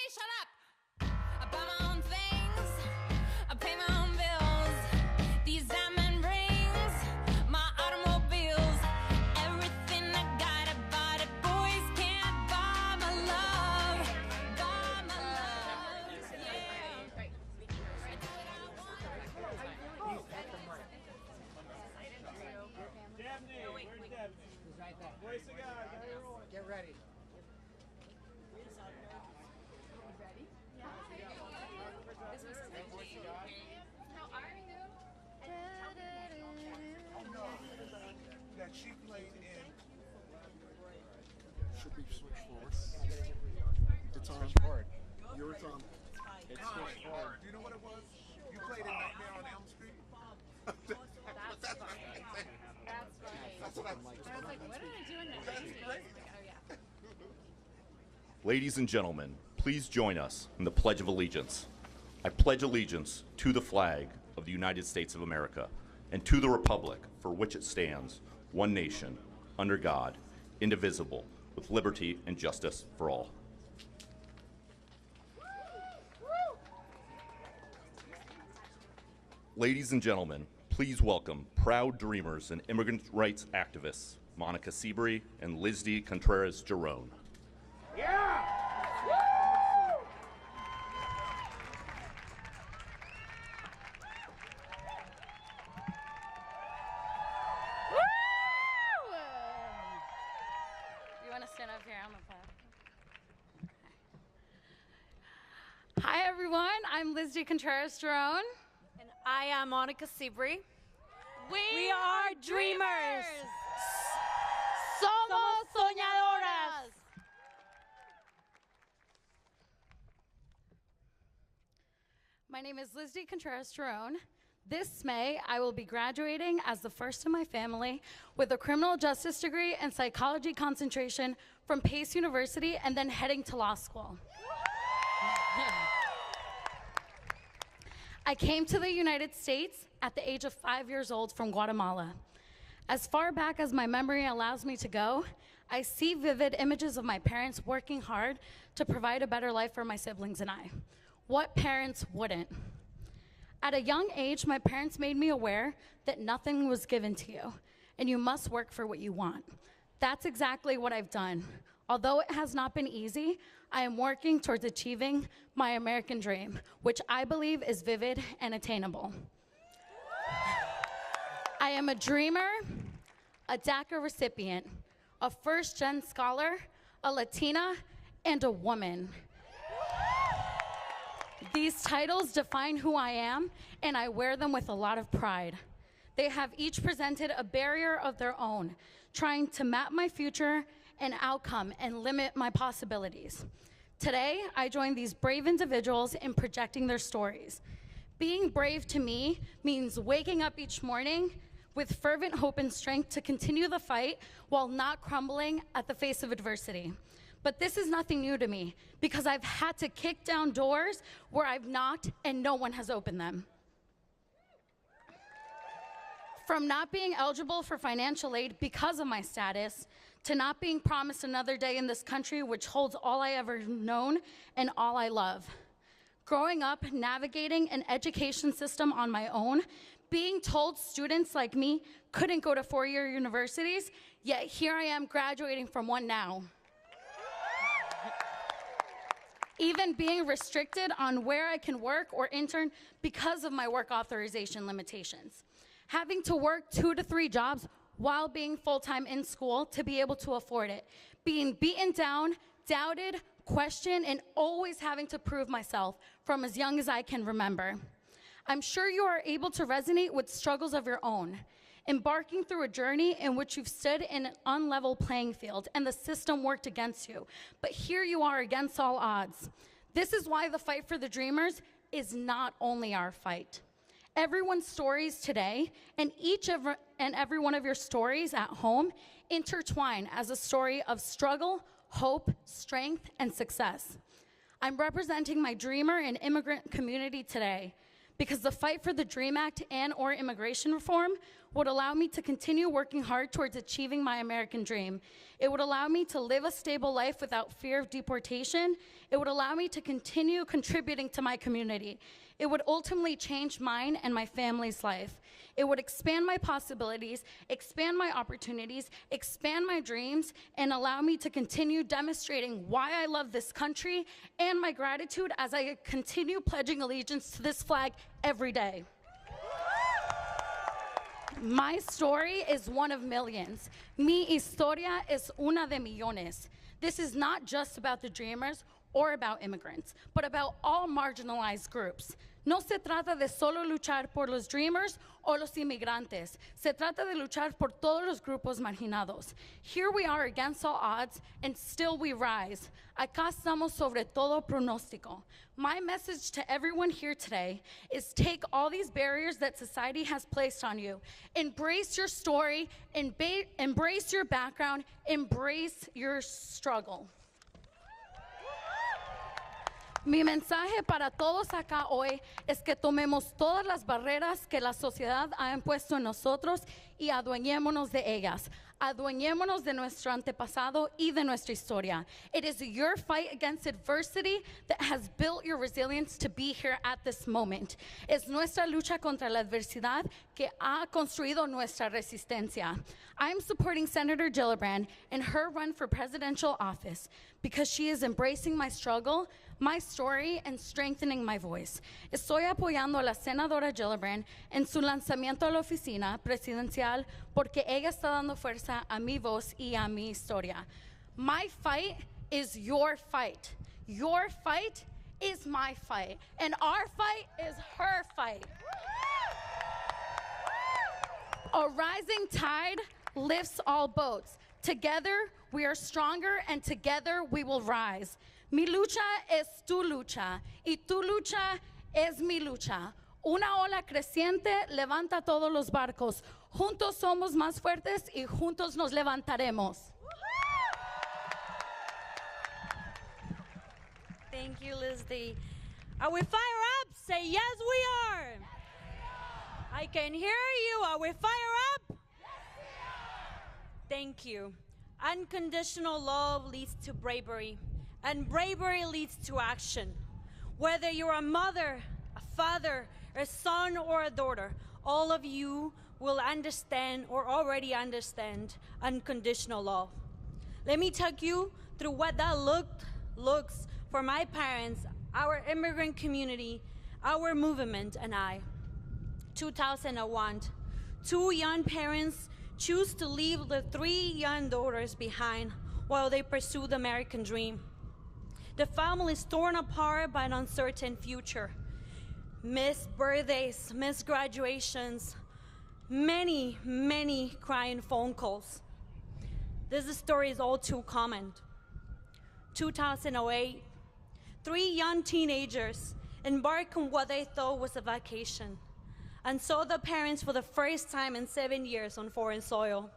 shut up. I buy my own things, I pay my own bills. These diamond rings, my automobiles, everything I got, I bought it. Boys can't buy my love, buy my love. Yeah. I do what I want. Dabney, where's Dabney? He's right there. Where's the guy? Get ready. That she played in. Should be switched forward. It's on. Forward. Yours on. It's switched forward. Do you know what it was? You played in Nightmare on Elm Street? That's what I think. That's what I was like, what did I do in that? That's great. Oh, yeah. Ladies and gentlemen, please join us in the Pledge of Allegiance. I pledge allegiance to the flag of the United States of America and to the republic for which it stands, one nation, under God, indivisible, with liberty and justice for all. Ladies and gentlemen, please welcome proud dreamers and immigrant rights activists, Monica Seabury and Liz D. Contreras-Giron. Yeah! You want to stand up here on the platform? Hi, everyone. I'm Liz D. Contreras-Giron. And I am Monica Seabury. We are dreamers. Somos soñadoras. My name is Liz D. Contreras-Giron. This May, I will be graduating as the first in my family with a criminal justice degree and psychology concentration from Pace University and then heading to law school. I came to the United States at the age of 5 years old from Guatemala. As far back as my memory allows me to go, I see vivid images of my parents working hard to provide a better life for my siblings and I. What parents wouldn't? At a young age, my parents made me aware that nothing was given to you, and you must work for what you want. That's exactly what I've done. Although it has not been easy, I am working towards achieving my American dream, which I believe is vivid and attainable. I am a dreamer, a DACA recipient, a first-gen scholar, a Latina, and a woman. These titles define who I am, and I wear them with a lot of pride. They have each presented a barrier of their own, trying to map my future and outcome and limit my possibilities. Today, I join these brave individuals in projecting their stories. Being brave to me means waking up each morning with fervent hope and strength to continue the fight while not crumbling at the face of adversity. But this is nothing new to me because I've had to kick down doors where I've knocked and no one has opened them. From not being eligible for financial aid because of my status, to not being promised another day in this country which holds all I ever known and all I love. Growing up, navigating an education system on my own, being told students like me couldn't go to four-year universities, yet here I am graduating from one now. Even being restricted on where I can work or intern because of my work authorization limitations. Having to work 2 to 3 jobs while being full-time in school to be able to afford it. Being beaten down, doubted, questioned, and always having to prove myself from as young as I can remember. I'm sure you are able to resonate with struggles of your own, embarking through a journey in which you've stood in an unlevel playing field and the system worked against you. But here you are against all odds. This is why the fight for the dreamers is not only our fight. Everyone's stories today and each and every one of your stories at home intertwine as a story of struggle, hope, strength, and success. I'm representing my dreamer and immigrant community today because the fight for the DREAM Act and/or immigration reform would allow me to continue working hard towards achieving my American dream. It would allow me to live a stable life without fear of deportation. It would allow me to continue contributing to my community. It would ultimately change mine and my family's life. It would expand my possibilities, expand my opportunities, expand my dreams, and allow me to continue demonstrating why I love this country and my gratitude as I continue pledging allegiance to this flag every day. My story is one of millions. Mi historia es una de millones. This is not just about the dreamers or about immigrants, but about all marginalized groups. No se trata de solo luchar por los dreamers o los inmigrantes. Se trata de luchar por todos los grupos marginados. Here we are against all odds, and still we rise. Acá estamos sobre todo pronóstico. My message to everyone here today is take all these barriers that society has placed on you. Embrace your story, embrace your background, embrace your struggle. Mi mensaje para todos acá hoy es que tomemos todas las barreras que la sociedad ha impuesto en nosotros y adueñémonos de ellas. Adueñémonos de nuestro antepasado y de nuestra historia. It is your fight against adversity that has built your resilience to be here at this moment. Es nuestra lucha contra la adversidad que ha construido nuestra resistencia. I'm supporting Senator Gillibrand in her run for presidential office because she is embracing my struggle, my story, and strengthening my voice. Estoy apoyando a la senadora Gillibrand en su lanzamiento a la oficina presidencial porque ella está dando fuerza a mi voz y a mi historia. My fight is your fight. Your fight is my fight. And our fight is her fight. A rising tide lifts all boats. Together, we are stronger, and together we will rise. Mi lucha es tu lucha, y tu lucha es mi lucha. Una ola creciente levanta todos los barcos. Juntos somos más fuertes y juntos nos levantaremos. Thank you, Lizzie. Are we fired up? Say yes, we are. I can hear you. Are we fired up? Yes, we are. Thank you. Unconditional love leads to bravery, and bravery leads to action. Whether you're a mother, a father, a son, or a daughter, all of you will understand or already understand unconditional love. Let me take you through what that looks for my parents, our immigrant community, our movement, and I. 2001, two young parents choose to leave the three young daughters behind while they pursue the American dream. The family is torn apart by an uncertain future. Missed birthdays, missed graduations, many, many crying phone calls. This story is all too common. 2008, three young teenagers embarked on what they thought was a vacation and saw the parents for the first time in 7 years on foreign soil.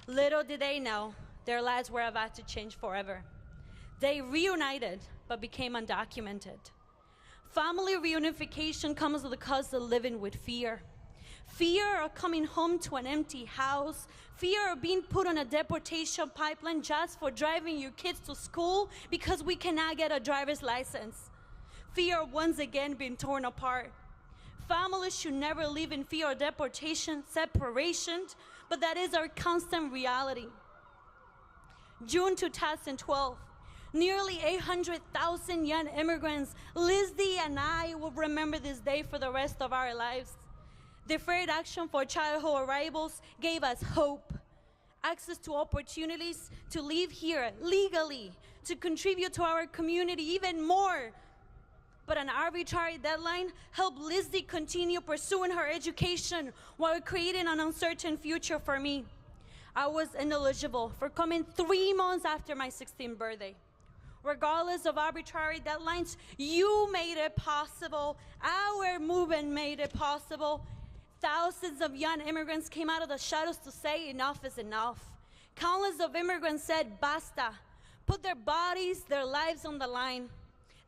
Little did they know, their lives were about to change forever. They reunited, but became undocumented. Family reunification comes with the cost of living with fear. Fear of coming home to an empty house. Fear of being put on a deportation pipeline just for driving your kids to school because we cannot get a driver's license. Fear of once again being torn apart. Families should never live in fear of deportation, separation, but that is our constant reality. June 2012, nearly 800,000 young immigrants, Lizzie and I will remember this day for the rest of our lives. Deferred action for childhood arrivals gave us hope, access to opportunities to live here legally, to contribute to our community even more. But an arbitrary deadline helped Lizzie continue pursuing her education while creating an uncertain future for me. I was ineligible for coming 3 months after my 16th birthday. Regardless of arbitrary deadlines, you made it possible. Our movement made it possible. Thousands of young immigrants came out of the shadows to say enough is enough. Countless of immigrants said basta, put their bodies, their lives on the line.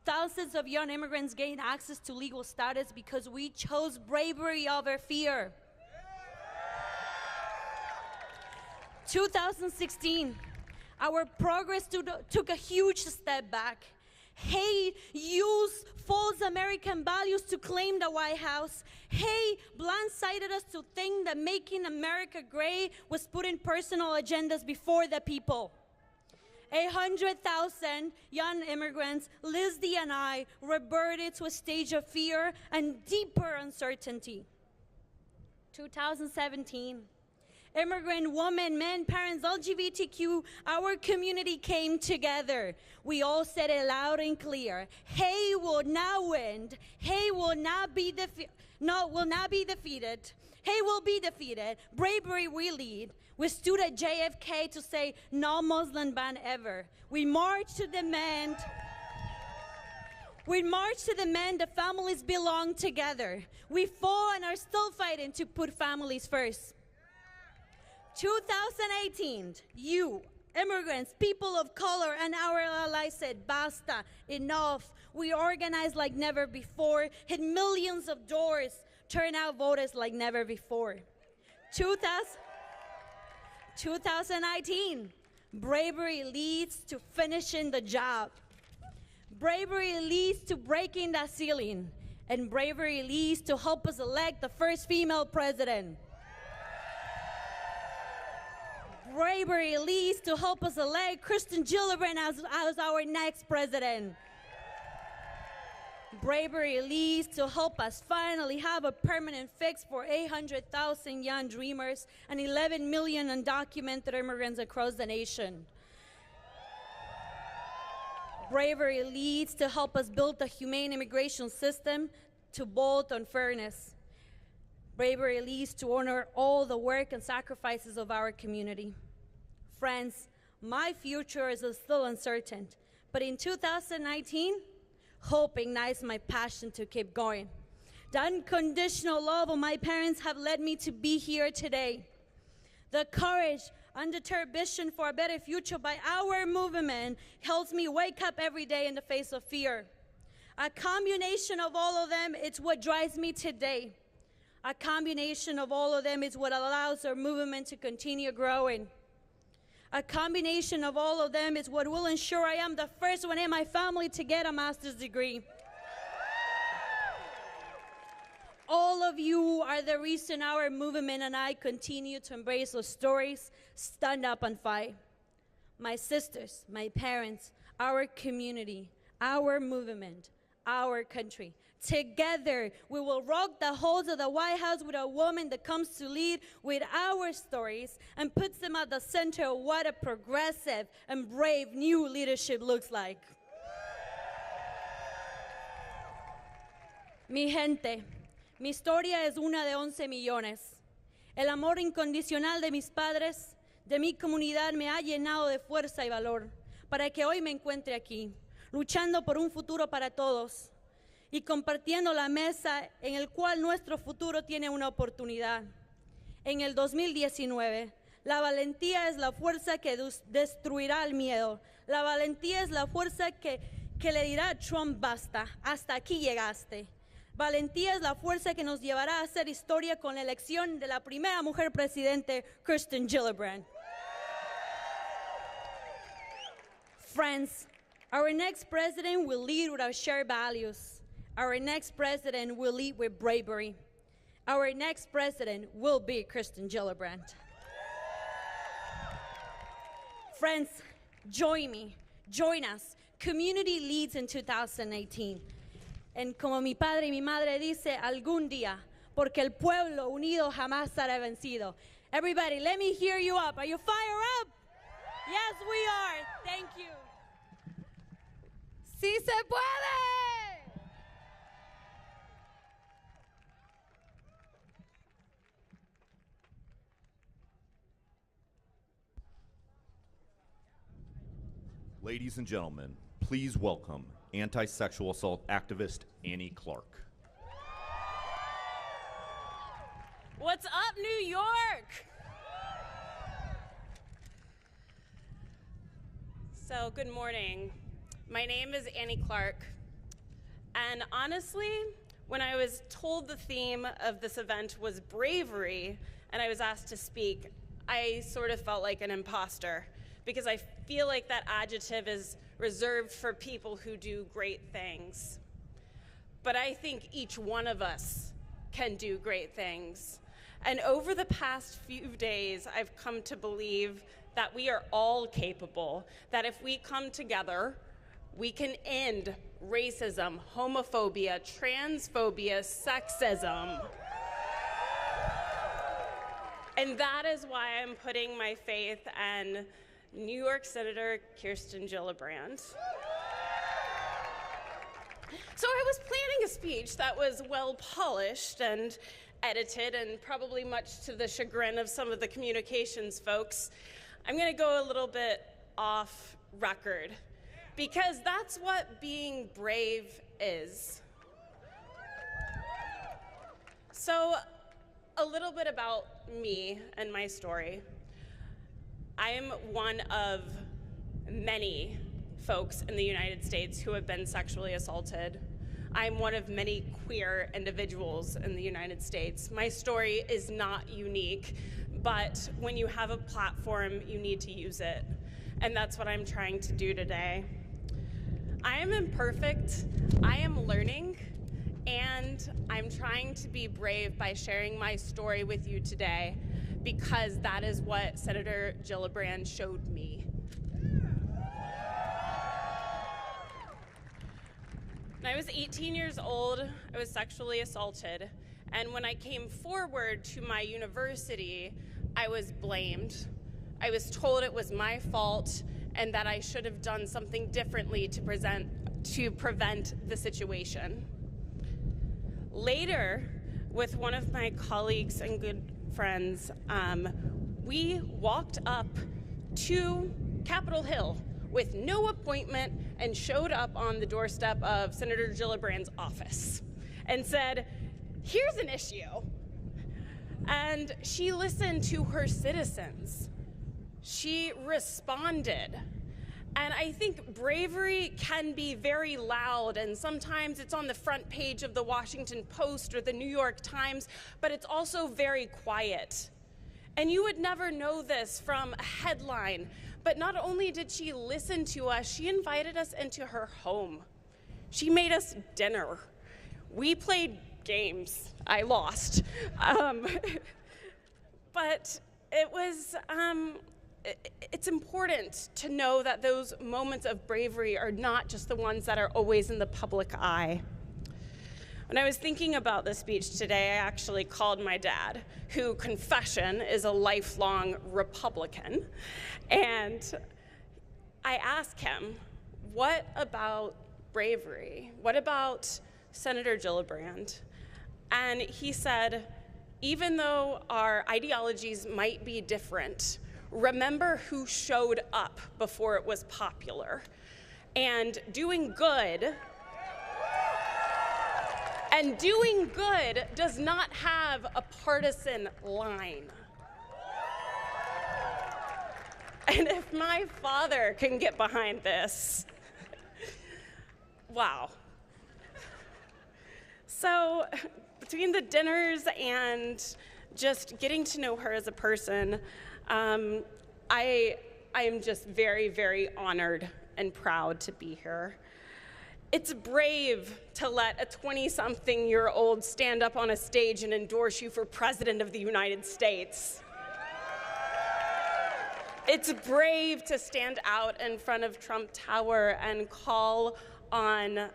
Thousands of young immigrants gained access to legal status because we chose bravery over fear. 2016, our progress took a huge step back. Hate used false American values to claim the White House. Hate blindsided us to think that making America great was putting personal agendas before the people. 800,000 young immigrants, Lizzie and I, reverted to a stage of fear and deeper uncertainty. 2017, immigrant women, men, parents, LGBTQ, our community came together. We all said it loud and clear. Hate will not win. Hate will not be defeated. Hate will be defeated. Bravery will lead. We stood at JFK to say no Muslim ban ever. We marched to demand the families belong together. We fought and are still fighting to put families first. 2018, you, immigrants, people of color, and our allies said, basta, enough. We organized like never before, hit millions of doors, turned out voters like never before. 2019, bravery leads to finishing the job. Bravery leads to breaking the ceiling. And bravery leads to help us elect the first female president. Bravery leads to help us elect Kirsten Gillibrand as our next president. Bravery leads to help us finally have a permanent fix for 800,000 young dreamers and 11 million undocumented immigrants across the nation. Bravery leads to help us build a humane immigration system to build on fairness. Bravery leads to honor all the work and sacrifices of our community. Friends, my future is still uncertain, but in 2019, hope ignites my passion to keep going. The unconditional love of my parents have led me to be here today. The courage, undeterred vision for a better future by our movement helps me wake up every day in the face of fear. A combination of all of them, it's what drives me today. A combination of all of them is what allows our movement to continue growing. A combination of all of them is what will ensure I am the first one in my family to get a master's degree. All of you are the reason our movement and I continue to embrace those stories, stand up and fight. My sisters, my parents, our community, our movement, our country. Together, we will rock the halls of the White House with a woman that comes to lead with our stories and puts them at the center of what a progressive and brave new leadership looks like. Mi gente, mi historia es una de 11 millones. El amor incondicional de mis padres, de mi comunidad, me ha llenado de fuerza y valor para que hoy me encuentre aquí, luchando por un futuro para todos y compartiendo la mesa en el cual nuestro futuro tiene una oportunidad. En el 2019, la valentía es la fuerza que destruirá el miedo. La valentía es la fuerza que le dirá a Trump basta, hasta aquí llegaste. Valentía es la fuerza que nos llevará a hacer historia con la elección de la primera mujer presidente, Kirsten Gillibrand. Friends, our next president will lead with our shared values. Our next president will lead with bravery. Our next president will be Kirsten Gillibrand. Friends, join me, join us. Community leads in 2018. And como mi padre y mi madre dice, algún día, porque el pueblo unido jamás será vencido. Everybody, let me hear you up. Are you fired up? Yes, we are. Thank you. ¡Sí se puede! Ladies and gentlemen, please welcome anti-sexual assault activist Annie Clark. What's up, New York? So, good morning. My name is Annie Clark. And honestly, when I was told the theme of this event was bravery, and I was asked to speak, I sort of felt like an imposter because I feel like that adjective is reserved for people who do great things. But I think each one of us can do great things. And over the past few days, I've come to believe that we are all capable, that if we come together, we can end racism, homophobia, transphobia, sexism. And that is why I'm putting my faith in New York Senator Kirsten Gillibrand. So I was planning a speech that was well polished and edited, and probably much to the chagrin of some of the communications folks. I'm going to go a little bit off record, because that's what being brave is. So, a little bit about me and my story. I am one of many folks in the United States who have been sexually assaulted. I'm one of many queer individuals in the United States. My story is not unique, but when you have a platform, you need to use it. And that's what I'm trying to do today. I am imperfect, I am learning, and I'm trying to be brave by sharing my story with you today, because that is what Senator Gillibrand showed me. When I was 18 years old, I was sexually assaulted, and when I came forward to my university, I was blamed. I was told it was my fault and that I should have done something differently to prevent the situation. Later, with one of my colleagues and good friends, we walked up to Capitol Hill with no appointment and showed up on the doorstep of Senator Gillibrand's office and said, "Here's an issue." And she listened to her citizens. She responded. And I think bravery can be very loud, and sometimes it's on the front page of the Washington Post or the New York Times, but it's also very quiet. And you would never know this from a headline, but not only did she listen to us, she invited us into her home. She made us dinner. We played games. I lost. But it was, it's important to know that those moments of bravery are not just the ones that are always in the public eye. When I was thinking about this speech today, I actually called my dad, who, confession, is a lifelong Republican, and I asked him, what about bravery? What about Senator Gillibrand? And he said, even though our ideologies might be different, remember who showed up before it was popular. And doing good does not have a partisan line. And if my father can get behind this, wow. So between the dinners and just getting to know her as a person, I am just very, very honored and proud to be here. It's brave to let a 20-something-year-old stand up on a stage and endorse you for President of the United States. It's brave to stand out in front of Trump Tower and call on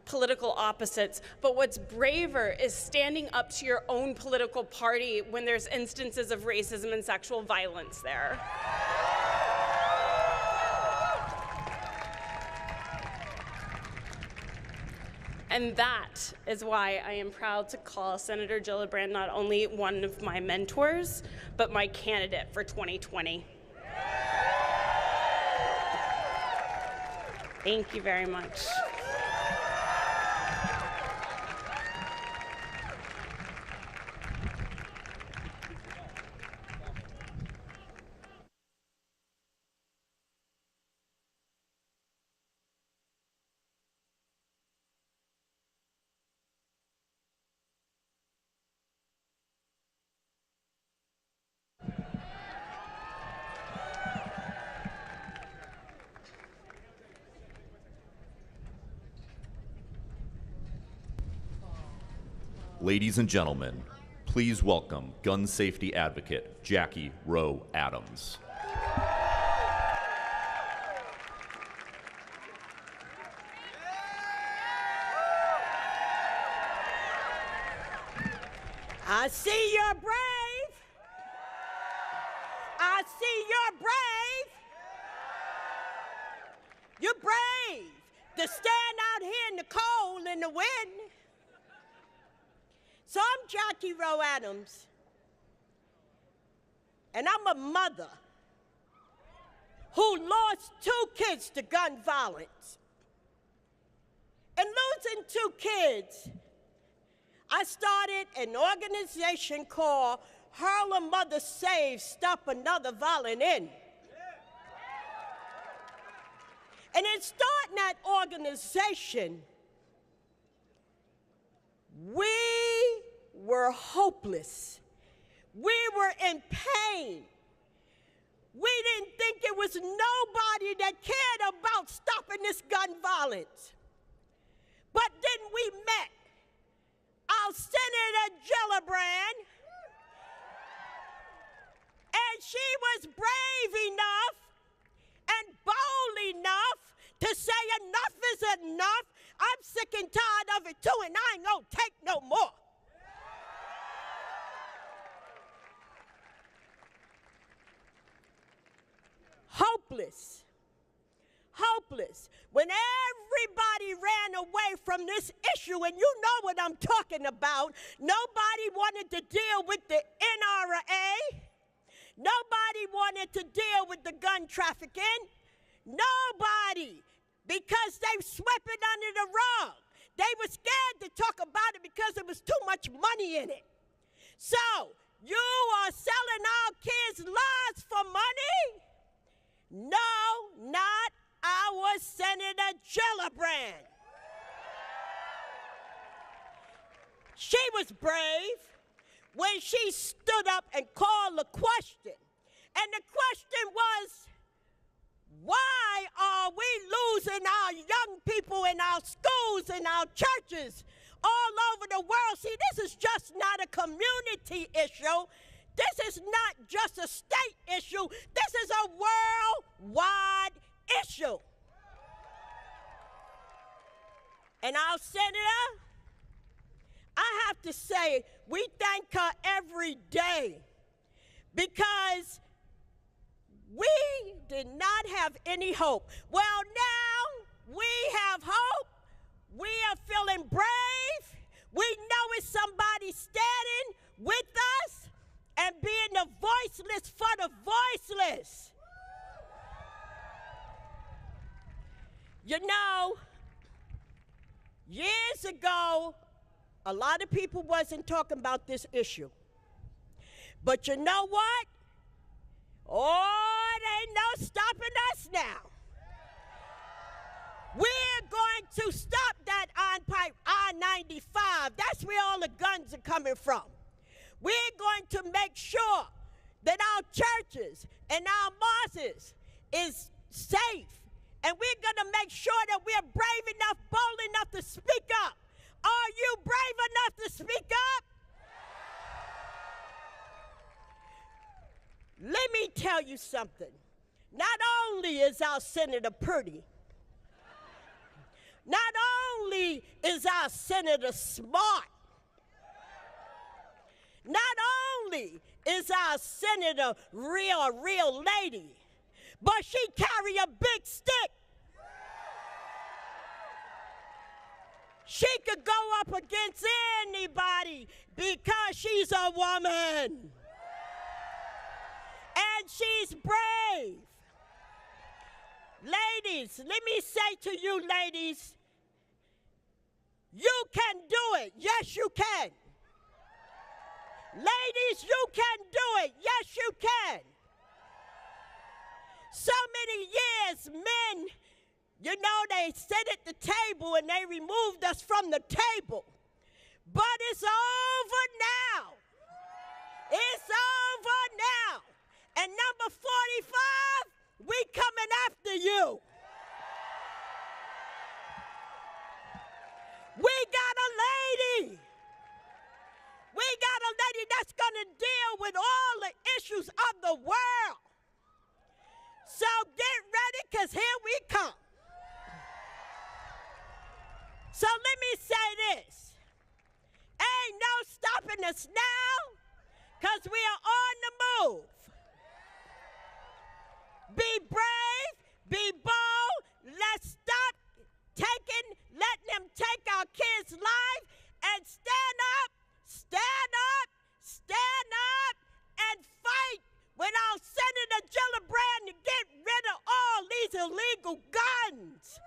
political opposites, but what's braver is standing up to your own political party when there's instances of racism and sexual violence there. And that is why I am proud to call Senator Gillibrand not only one of my mentors, but my candidate for 2020. Thank you very much. Ladies and gentlemen, please welcome gun safety advocate Jackie Rowe Adams. I see you're brave. I see you're brave. You're brave to stand out here in the cold and the wind. So I'm Jackie Rowe Adams, and I'm a mother who lost 2 kids to gun violence. And losing 2 kids, I started an organization called Harlem Mother Save Stop Another Violent End. And in starting that organization, we were hopeless. We were in pain. We didn't think there was nobody that cared about stopping this gun violence. But then we met our Senator Gillibrand, and she was brave enough and bold enough to say enough is enough. I'm sick and tired of it too, and I ain't gonna take no more. Hopeless. Hopeless. When everybody ran away from this issue, and you know what I'm talking about, nobody wanted to deal with the NRA. Nobody wanted to deal with the gun trafficking. Nobody, because they swept it under the rug. They were scared to talk about it because there was too much money in it. So, you are selling our kids' lives for money? No, not our Senator Gillibrand. She was brave when she stood up and called a question. And the question was, why are we losing our young people in our schools and our churches all over the world? See, this is just not a community issue. This is not just a state issue. This is a worldwide issue. And our senator, I have to say, we thank her every day because we did not have any hope. Well, now we have hope. We are feeling brave. We know it's somebody standing with us and being the voiceless for the voiceless. You know, years ago, a lot of people wasn't talking about this issue. But you know what? Oh, it ain't no stopping us now. We're going to stop that I-95. That's where all the guns are coming from. We're going to make sure that our churches and our mosques is safe. And we're going to make sure that we're brave enough, bold enough to speak up. Are you brave enough to speak up? Let me tell you something. Not only is our senator pretty, not only is our senator smart, not only is our senator real lady, but she carry a big stick. She could go up against anybody because she's a woman. And she's brave. Ladies, let me say to you ladies, you can do it. Yes, you can. Ladies, you can do it. Yes, you can. So many years, men, you know, they sat at the table and they removed us from the table. But it's over now. It's over now. And number 45, we coming after you. We got a lady. hearing us now? Because we are on the move. Be brave, be bold. Let's stop letting them take our kids' life and stand up, and fight with our Senator Gillibrand to get rid of all these illegal guns.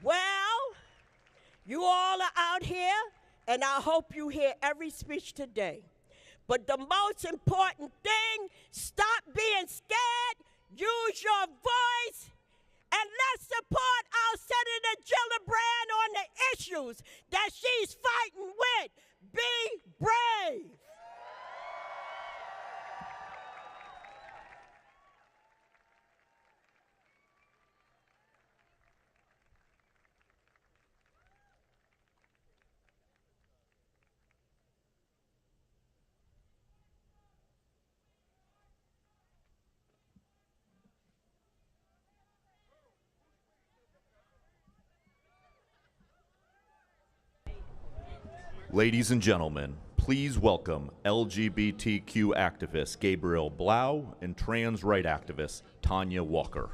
Well, you all are out here, and I hope you hear every speech today. But the most important thing, stop being scared, use your voice, and let's support our Senator Gillibrand on the issues that she's fighting with. Be brave. Ladies and gentlemen, please welcome LGBTQ activist Gabriel Blau and trans right activist Tanya Walker.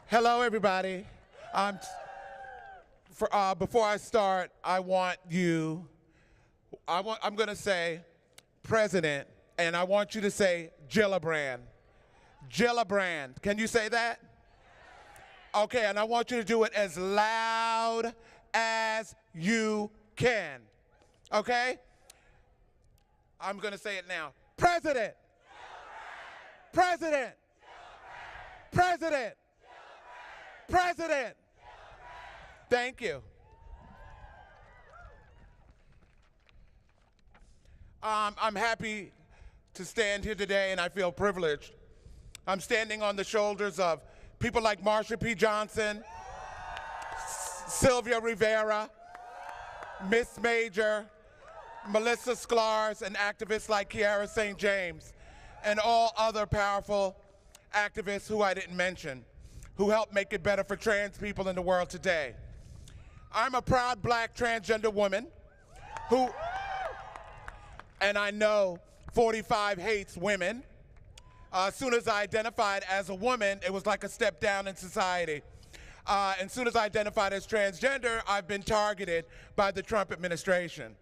Hello, everybody. Before I start, I'm going to say President, and I want you to say Gillibrand. Gillibrand. Can you say that? Okay, and I want you to do it as loud as you can. Okay? I'm going to say it now. President. Gillibrand. President. Gillibrand. President. Gillibrand. President. Gillibrand. Thank you. I'm happy to stand here today, and I feel privileged. I'm standing on the shoulders of people like Marsha P. Johnson, Sylvia Rivera, Miss Major, Melissa Sklarz, and activists like Kiara St. James, and all other powerful activists who I didn't mention, who helped make it better for trans people in the world today. I'm a proud black transgender woman who, and I know 45 hates women. As soon as I identified as a woman, it was like a step down in society. And as soon as I identified as transgender, I've been targeted by the Trump administration.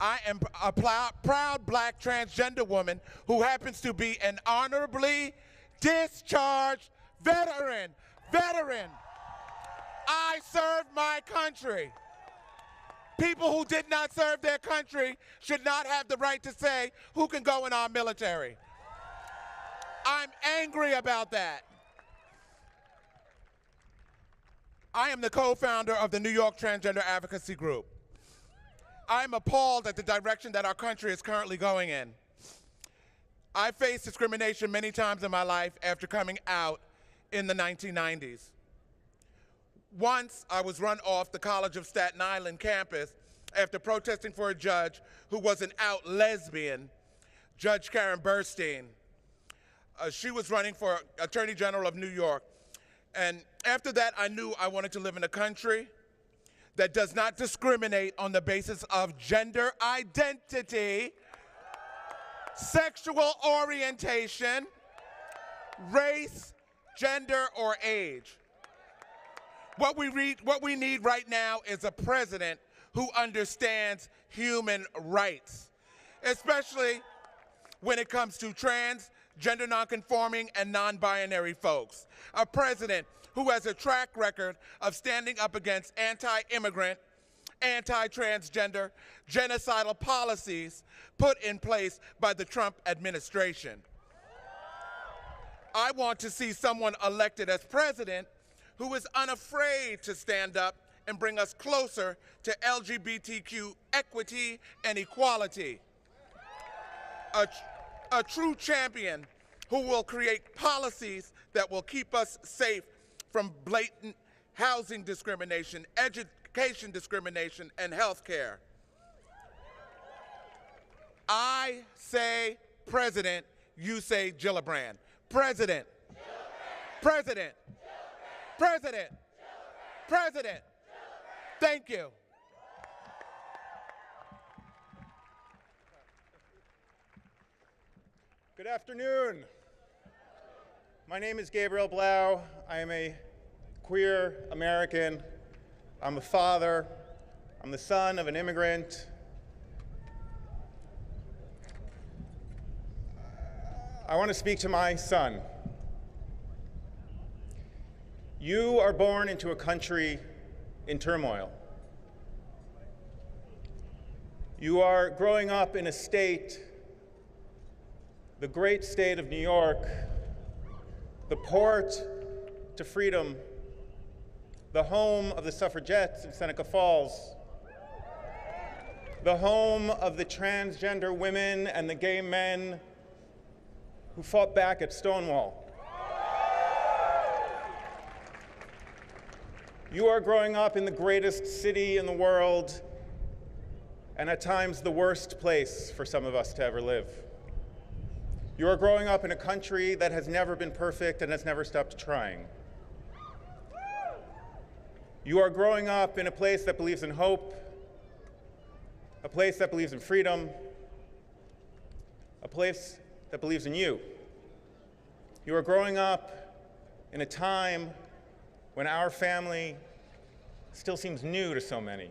I am a proud black transgender woman who happens to be an honorably discharged veteran. I served my country. People who did not serve their country should not have the right to say who can go in our military. I'm angry about that. I am the co-founder of the New York Transgender Advocacy Group. I'm appalled at the direction that our country is currently going in. I faced discrimination many times in my life after coming out in the 1990s. Once, I was run off the College of Staten Island campus after protesting for a judge who was an out lesbian, Judge Karen Burstein. She was running for Attorney General of New York. And after that, I knew I wanted to live in a country that does not discriminate on the basis of gender identity, sexual orientation, race, gender, or age. What we need right now is a president who understands human rights, especially when it comes to trans, gender nonconforming, and non-binary folks. A president who has a track record of standing up against anti-immigrant, anti-transgender, genocidal policies put in place by the Trump administration. I want to see someone elected as president who is unafraid to stand up and bring us closer to LGBTQ equity and equality. A true champion who will create policies that will keep us safe from blatant housing discrimination, education discrimination, and health care. I say President, you say Gillibrand. President. Gillibrand. President. Gillibrand. President. Gillibrand. President. Gillibrand. Thank you. Good afternoon. My name is Gabriel Blau. I am a queer American. I'm a father. I'm the son of an immigrant. I want to speak to my son. You are born into a country in turmoil. You are growing up in a state, the great state of New York, the port to freedom, the home of the suffragettes in Seneca Falls, the home of the transgender women and the gay men who fought back at Stonewall. You are growing up in the greatest city in the world, and at times the worst place for some of us to ever live. You are growing up in a country that has never been perfect and has never stopped trying. You are growing up in a place that believes in hope, a place that believes in freedom, a place that believes in you. You are growing up in a time when our family still seems new to so many.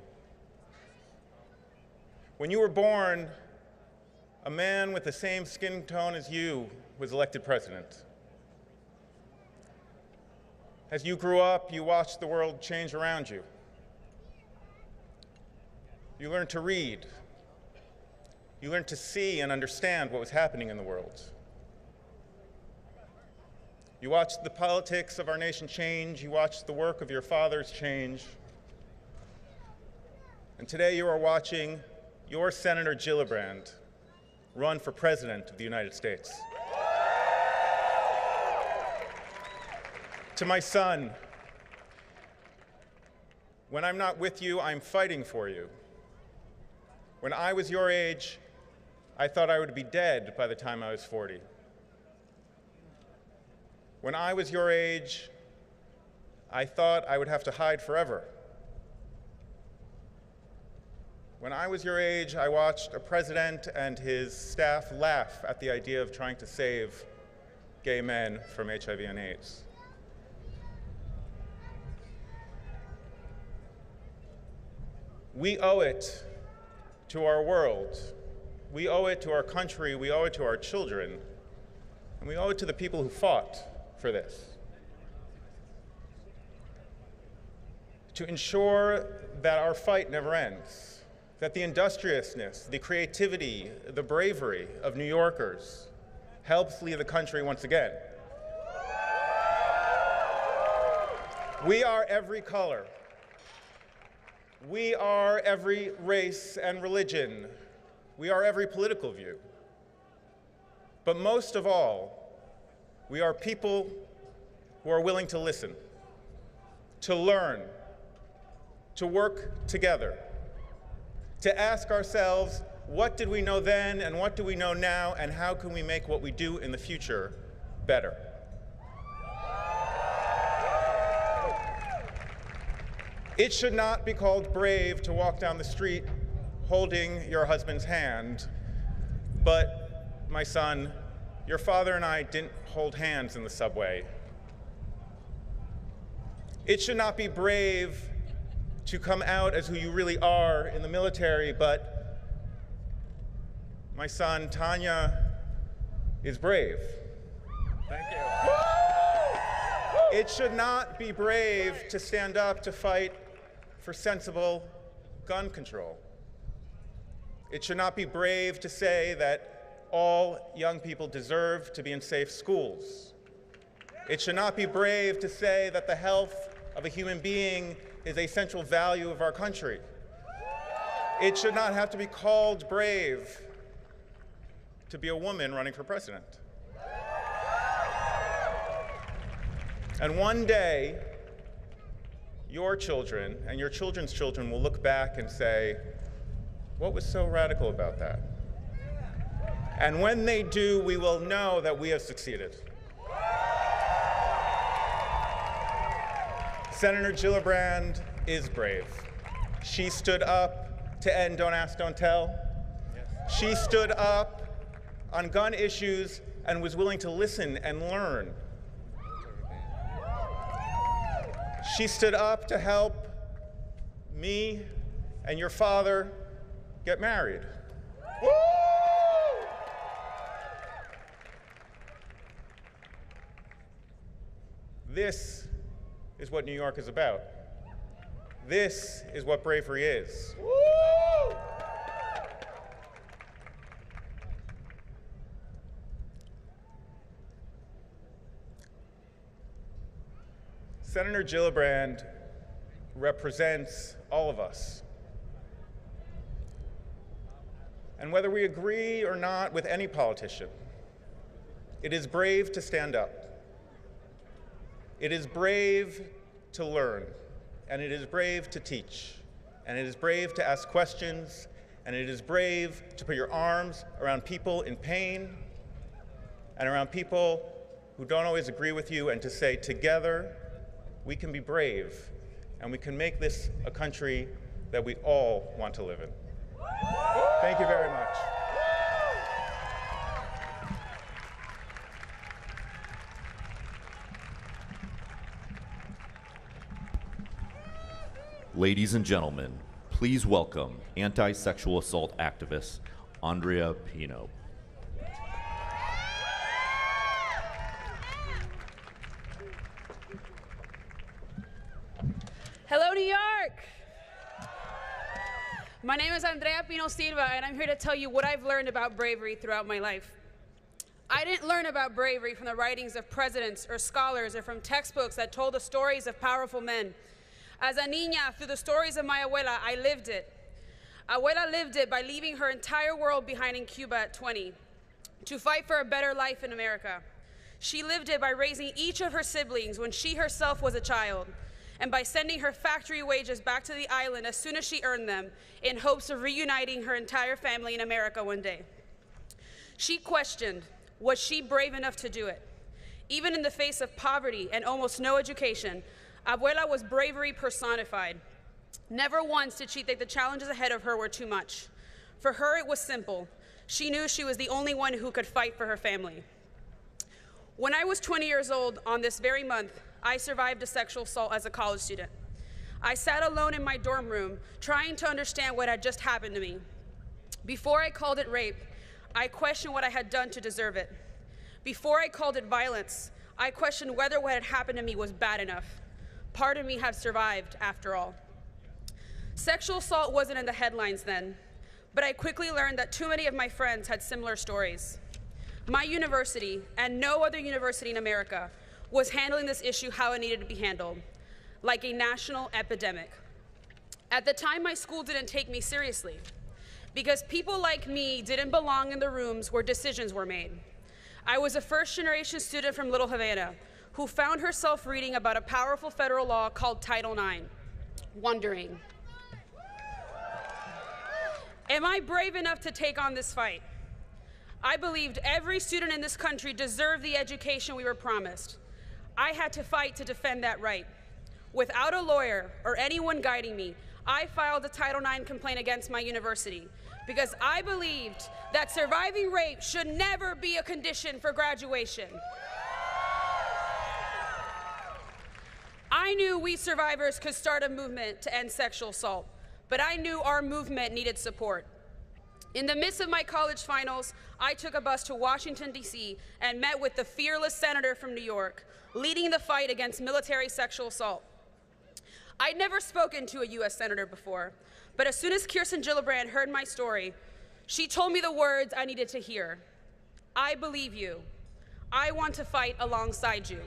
When you were born, a man with the same skin tone as you was elected president. As you grew up, you watched the world change around you. You learned to read. You learned to see and understand what was happening in the world. You watched the politics of our nation change. You watched the work of your fathers change. And today you are watching your Senator Gillibrand run for President of the United States. To my son, when I'm not with you, I'm fighting for you. When I was your age, I thought I would be dead by the time I was 40. When I was your age, I thought I would have to hide forever. When I was your age, I watched a president and his staff laugh at the idea of trying to save gay men from HIV and AIDS. We owe it to our world. We owe it to our country. We owe it to our children. And we owe it to the people who fought for this. To ensure that our fight never ends, that the industriousness, the creativity, the bravery of New Yorkers helps lead the country once again. We are every color. We are every race and religion. We are every political view. But most of all, we are people who are willing to listen, to learn, to work together, to ask ourselves, what did we know then and what do we know now, and how can we make what we do in the future better? It should not be called brave to walk down the street holding your husband's hand, but my son, your father and I didn't hold hands in the subway. It should not be brave to come out as who you really are in the military, but my son, Tanya, is brave. Thank you. It should not be brave to stand up to fight for sensible gun control. It should not be brave to say that all young people deserve to be in safe schools. It should not be brave to say that the health of a human being is a central value of our country. It should not have to be called brave to be a woman running for president. And one day, your children and your children's children will look back and say, what was so radical about that? And when they do, we will know that we have succeeded. Senator Gillibrand is brave. She stood up to end Don't Ask, Don't Tell. She stood up on gun issues and was willing to listen and learn. She stood up to help me and your father get married. Woo! This is what New York is about. This is what bravery is. Woo! Senator Gillibrand represents all of us. And whether we agree or not with any politician, it is brave to stand up. It is brave to learn, and it is brave to teach, and it is brave to ask questions, and it is brave to put your arms around people in pain and around people who don't always agree with you, and to say, together, we can be brave, and we can make this a country that we all want to live in. Thank you very much. Ladies and gentlemen, please welcome anti-sexual assault activist Andrea Pino. Hello, New York. My name is Andrea Pino Silva, and I'm here to tell you what I've learned about bravery throughout my life. I didn't learn about bravery from the writings of presidents or scholars or from textbooks that told the stories of powerful men. As a niña, through the stories of my abuela, I lived it. Abuela lived it by leaving her entire world behind in Cuba at 20 to fight for a better life in America. She lived it by raising each of her siblings when she herself was a child, and by sending her factory wages back to the island as soon as she earned them in hopes of reuniting her entire family in America one day. She questioned, was she brave enough to do it? Even in the face of poverty and almost no education, Abuela was bravery personified. Never once did she think the challenges ahead of her were too much. For her, it was simple. She knew she was the only one who could fight for her family. When I was 20 years old, on this very month, I survived a sexual assault as a college student. I sat alone in my dorm room, trying to understand what had just happened to me. Before I called it rape, I questioned what I had done to deserve it. Before I called it violence, I questioned whether what had happened to me was bad enough. Part of me had survived, after all. Sexual assault wasn't in the headlines then, but I quickly learned that too many of my friends had similar stories. My university, and no other university in America, was handling this issue how it needed to be handled, like a national epidemic. At the time, my school didn't take me seriously, because people like me didn't belong in the rooms where decisions were made. I was a first-generation student from Little Havana, who found herself reading about a powerful federal law called Title IX, wondering, am I brave enough to take on this fight? I believed every student in this country deserved the education we were promised. I had to fight to defend that right. Without a lawyer or anyone guiding me, I filed a Title IX complaint against my university because I believed that surviving rape should never be a condition for graduation. I knew we survivors could start a movement to end sexual assault, but I knew our movement needed support. In the midst of my college finals, I took a bus to Washington, D.C. and met with the fearless senator from New York, leading the fight against military sexual assault. I'd never spoken to a U.S. senator before, but as soon as Kirsten Gillibrand heard my story, she told me the words I needed to hear. I believe you. I want to fight alongside you.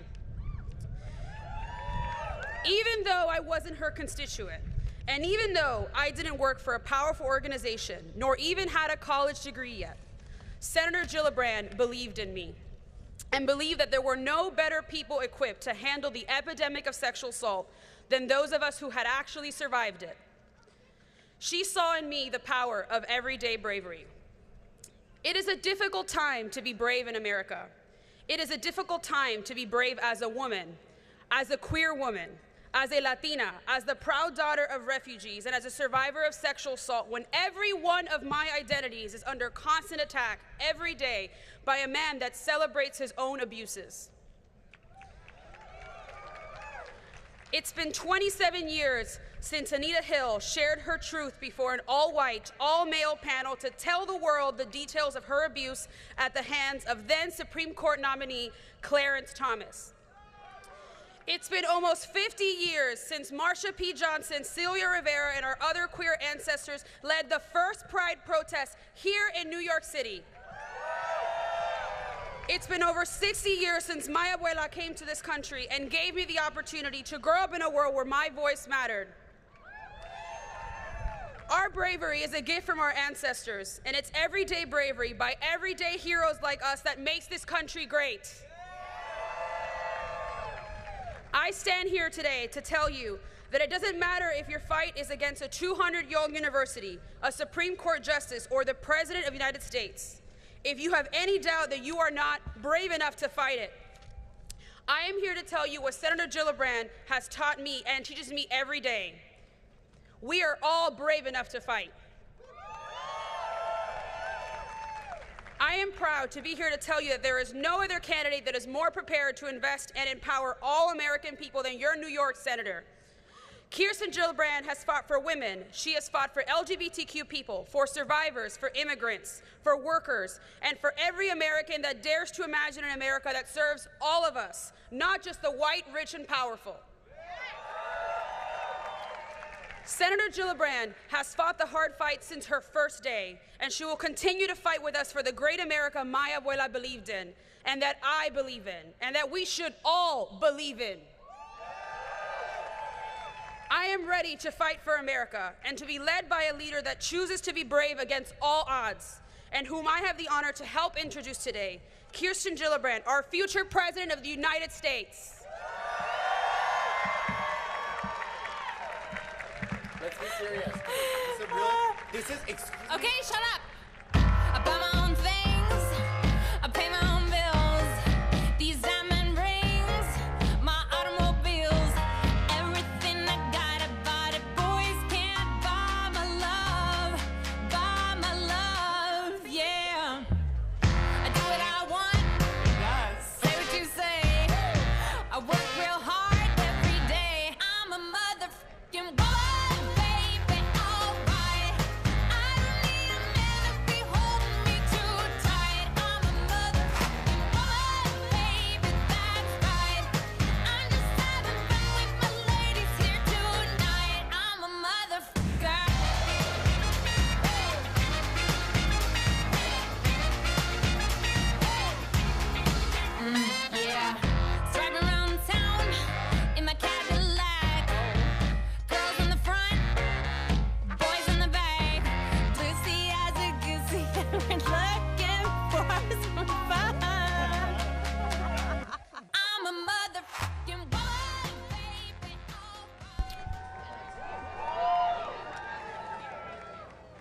Even though I wasn't her constituent, and even though I didn't work for a powerful organization, nor even had a college degree yet, Senator Gillibrand believed in me and believed that there were no better people equipped to handle the epidemic of sexual assault than those of us who had actually survived it. She saw in me the power of everyday bravery. It is a difficult time to be brave in America. It is a difficult time to be brave as a woman, as a queer woman, as a Latina, as the proud daughter of refugees, and as a survivor of sexual assault, when every one of my identities is under constant attack every day by a man that celebrates his own abuses. It's been 27 years since Anita Hill shared her truth before an all-white, all-male panel to tell the world the details of her abuse at the hands of then Supreme Court nominee Clarence Thomas. It's been almost 50 years since Marsha P. Johnson, Celia Rivera, and our other queer ancestors led the first Pride protest here in New York City. It's been over 60 years since my abuela came to this country and gave me the opportunity to grow up in a world where my voice mattered. Our bravery is a gift from our ancestors, and it's everyday bravery by everyday heroes like us that makes this country great. I stand here today to tell you that it doesn't matter if your fight is against a 200-year-old university, a Supreme Court justice, or the President of the United States. If you have any doubt that you are not brave enough to fight it, I am here to tell you what Senator Gillibrand has taught me and teaches me every day. We are all brave enough to fight. I am proud to be here to tell you that there is no other candidate that is more prepared to invest and empower all American people than your New York Senator. Kirsten Gillibrand has fought for women. She has fought for LGBTQ people, for survivors, for immigrants, for workers, and for every American that dares to imagine an America that serves all of us, not just the white, rich, and powerful. Senator Gillibrand has fought the hard fight since her first day, and she will continue to fight with us for the great America my abuela believed in, and that I believe in, and that we should all believe in. I am ready to fight for America and to be led by a leader that chooses to be brave against all odds, and whom I have the honor to help introduce today, Kirsten Gillibrand, our future President of the United States. Let's be serious. This is Okay, shut up. I buy my own things. I pay my own bills. These diamond rings, my automobiles, everything I got, I bought it. Boys can't buy my love, yeah. I do what I want. Yes. Say what you say. I work real hard every day. I'm a motherfucking woman.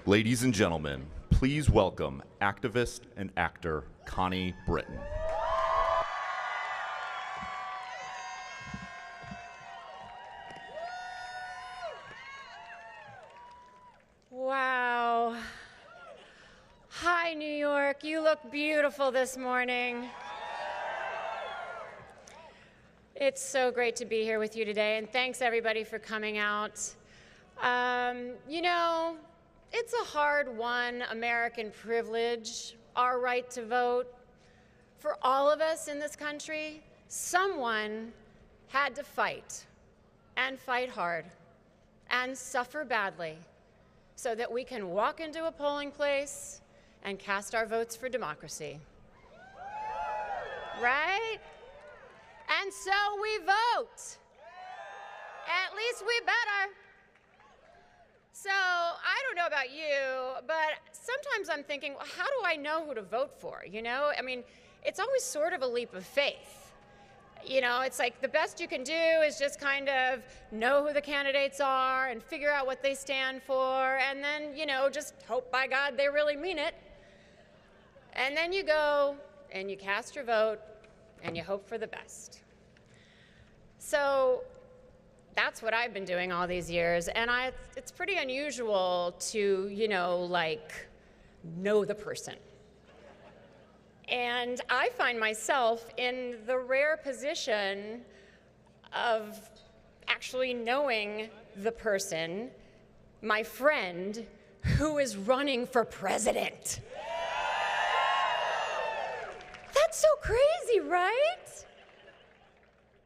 Ladies and gentlemen, please welcome activist and actor Connie Britton. Wow. Hi, New York. You look beautiful this morning. It's so great to be here with you today, and thanks everybody for coming out. You know, it's a hard-won American privilege, our right to vote. For all of us in this country, someone had to fight, and fight hard, and suffer badly, so that we can walk into a polling place and cast our votes for democracy. Right? And so we vote. At least we better. So I don't know about you, but sometimes I'm thinking, well, how do I know who to vote for? You know, I mean, it's always sort of a leap of faith. You know, it's like the best you can do is just kind of know who the candidates are and figure out what they stand for, and then, you know, just hope by God they really mean it. And then you go and you cast your vote and you hope for the best. So that's what I've been doing all these years, and it's pretty unusual to, you know, like, know the person. And I find myself in the rare position of actually knowing the person, my friend, who is running for president. That's so crazy, right?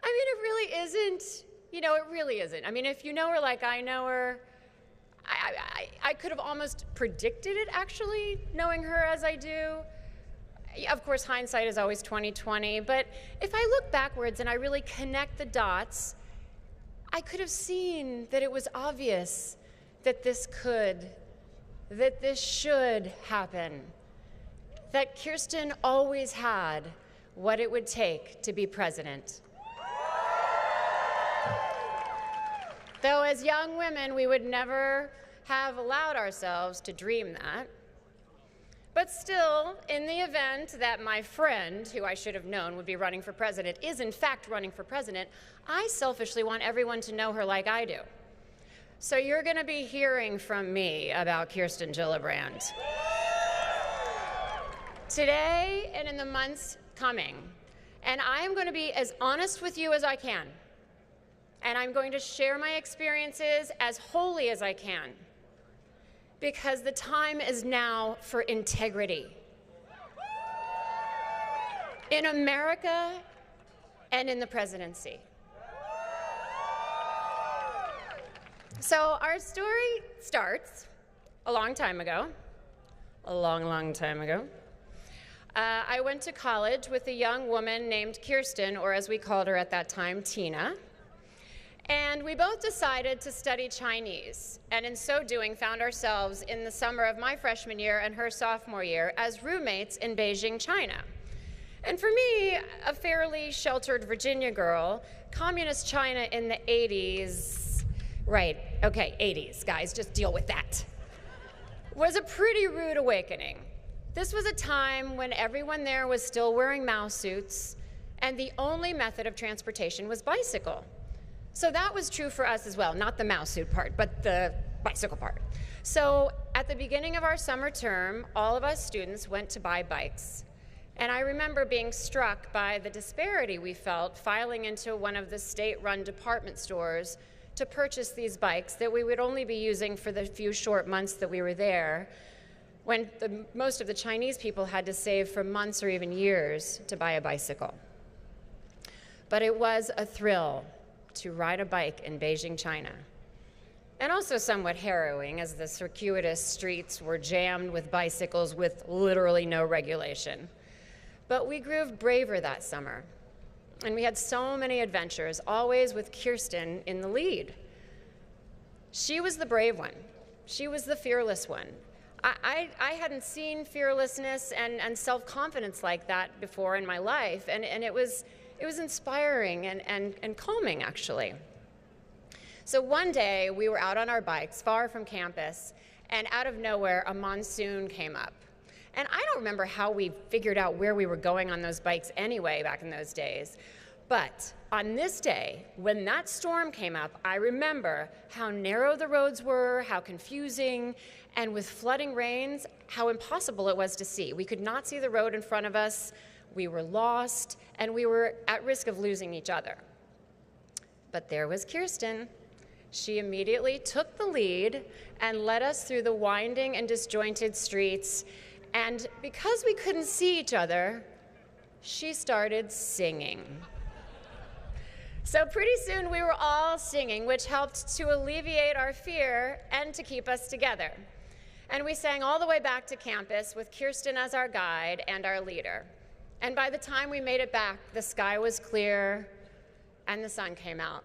I mean, it really isn't. You know, it really isn't. I mean, if you know her like I know her, I could have almost predicted it, actually, knowing her as I do. Of course, hindsight is always 20/20, but if I look backwards and I really connect the dots, I could have seen that it was obvious that this should happen, that Kirsten always had what it would take to be president. Though as young women, we would never have allowed ourselves to dream that. But still, in the event that my friend, who I should have known would be running for president, is in fact running for president, I selfishly want everyone to know her like I do. So you're going to be hearing from me about Kirsten Gillibrand today and in the months coming. And I am going to be as honest with you as I can. And I'm going to share my experiences as wholly as I can, because the time is now for integrity. In America and in the presidency. So our story starts a long time ago, a long, long time ago. I went to college with a young woman named Kirsten, or as we called her at that time, Tina. And we both decided to study Chinese, and in so doing found ourselves in the summer of my freshman year and her sophomore year as roommates in Beijing, China. And for me, a fairly sheltered Virginia girl, communist China in the 80s, right, okay, 80s, guys, just deal with that, was a pretty rude awakening. This was a time when everyone there was still wearing Mao suits, and the only method of transportation was bicycle. So that was true for us as well, not the Mao suit part, but the bicycle part. So at the beginning of our summer term, all of us students went to buy bikes. And I remember being struck by the disparity we felt filing into one of the state-run department stores to purchase these bikes that we would only be using for the few short months that we were there, when most of the Chinese people had to save for months or even years to buy a bicycle. But it was a thrill to ride a bike in Beijing, China. And also somewhat harrowing, as the circuitous streets were jammed with bicycles with literally no regulation. But we grew braver that summer, and we had so many adventures, always with Kirsten in the lead. She was the brave one. She was the fearless one. I hadn't seen fearlessness and self-confidence like that before in my life, and it was inspiring and calming, actually. So one day, we were out on our bikes, far from campus, and out of nowhere, a monsoon came up. And I don't remember how we figured out where we were going on those bikes anyway back in those days. But on this day, when that storm came up, I remember how narrow the roads were, how confusing, and with flooding rains, how impossible it was to see. We could not see the road in front of us. We were lost, and we were at risk of losing each other. But there was Kirsten. She immediately took the lead and led us through the winding and disjointed streets. And because we couldn't see each other, she started singing. So pretty soon we were all singing, which helped to alleviate our fear and to keep us together. And we sang all the way back to campus with Kirsten as our guide and our leader. And by the time we made it back, the sky was clear and the sun came out.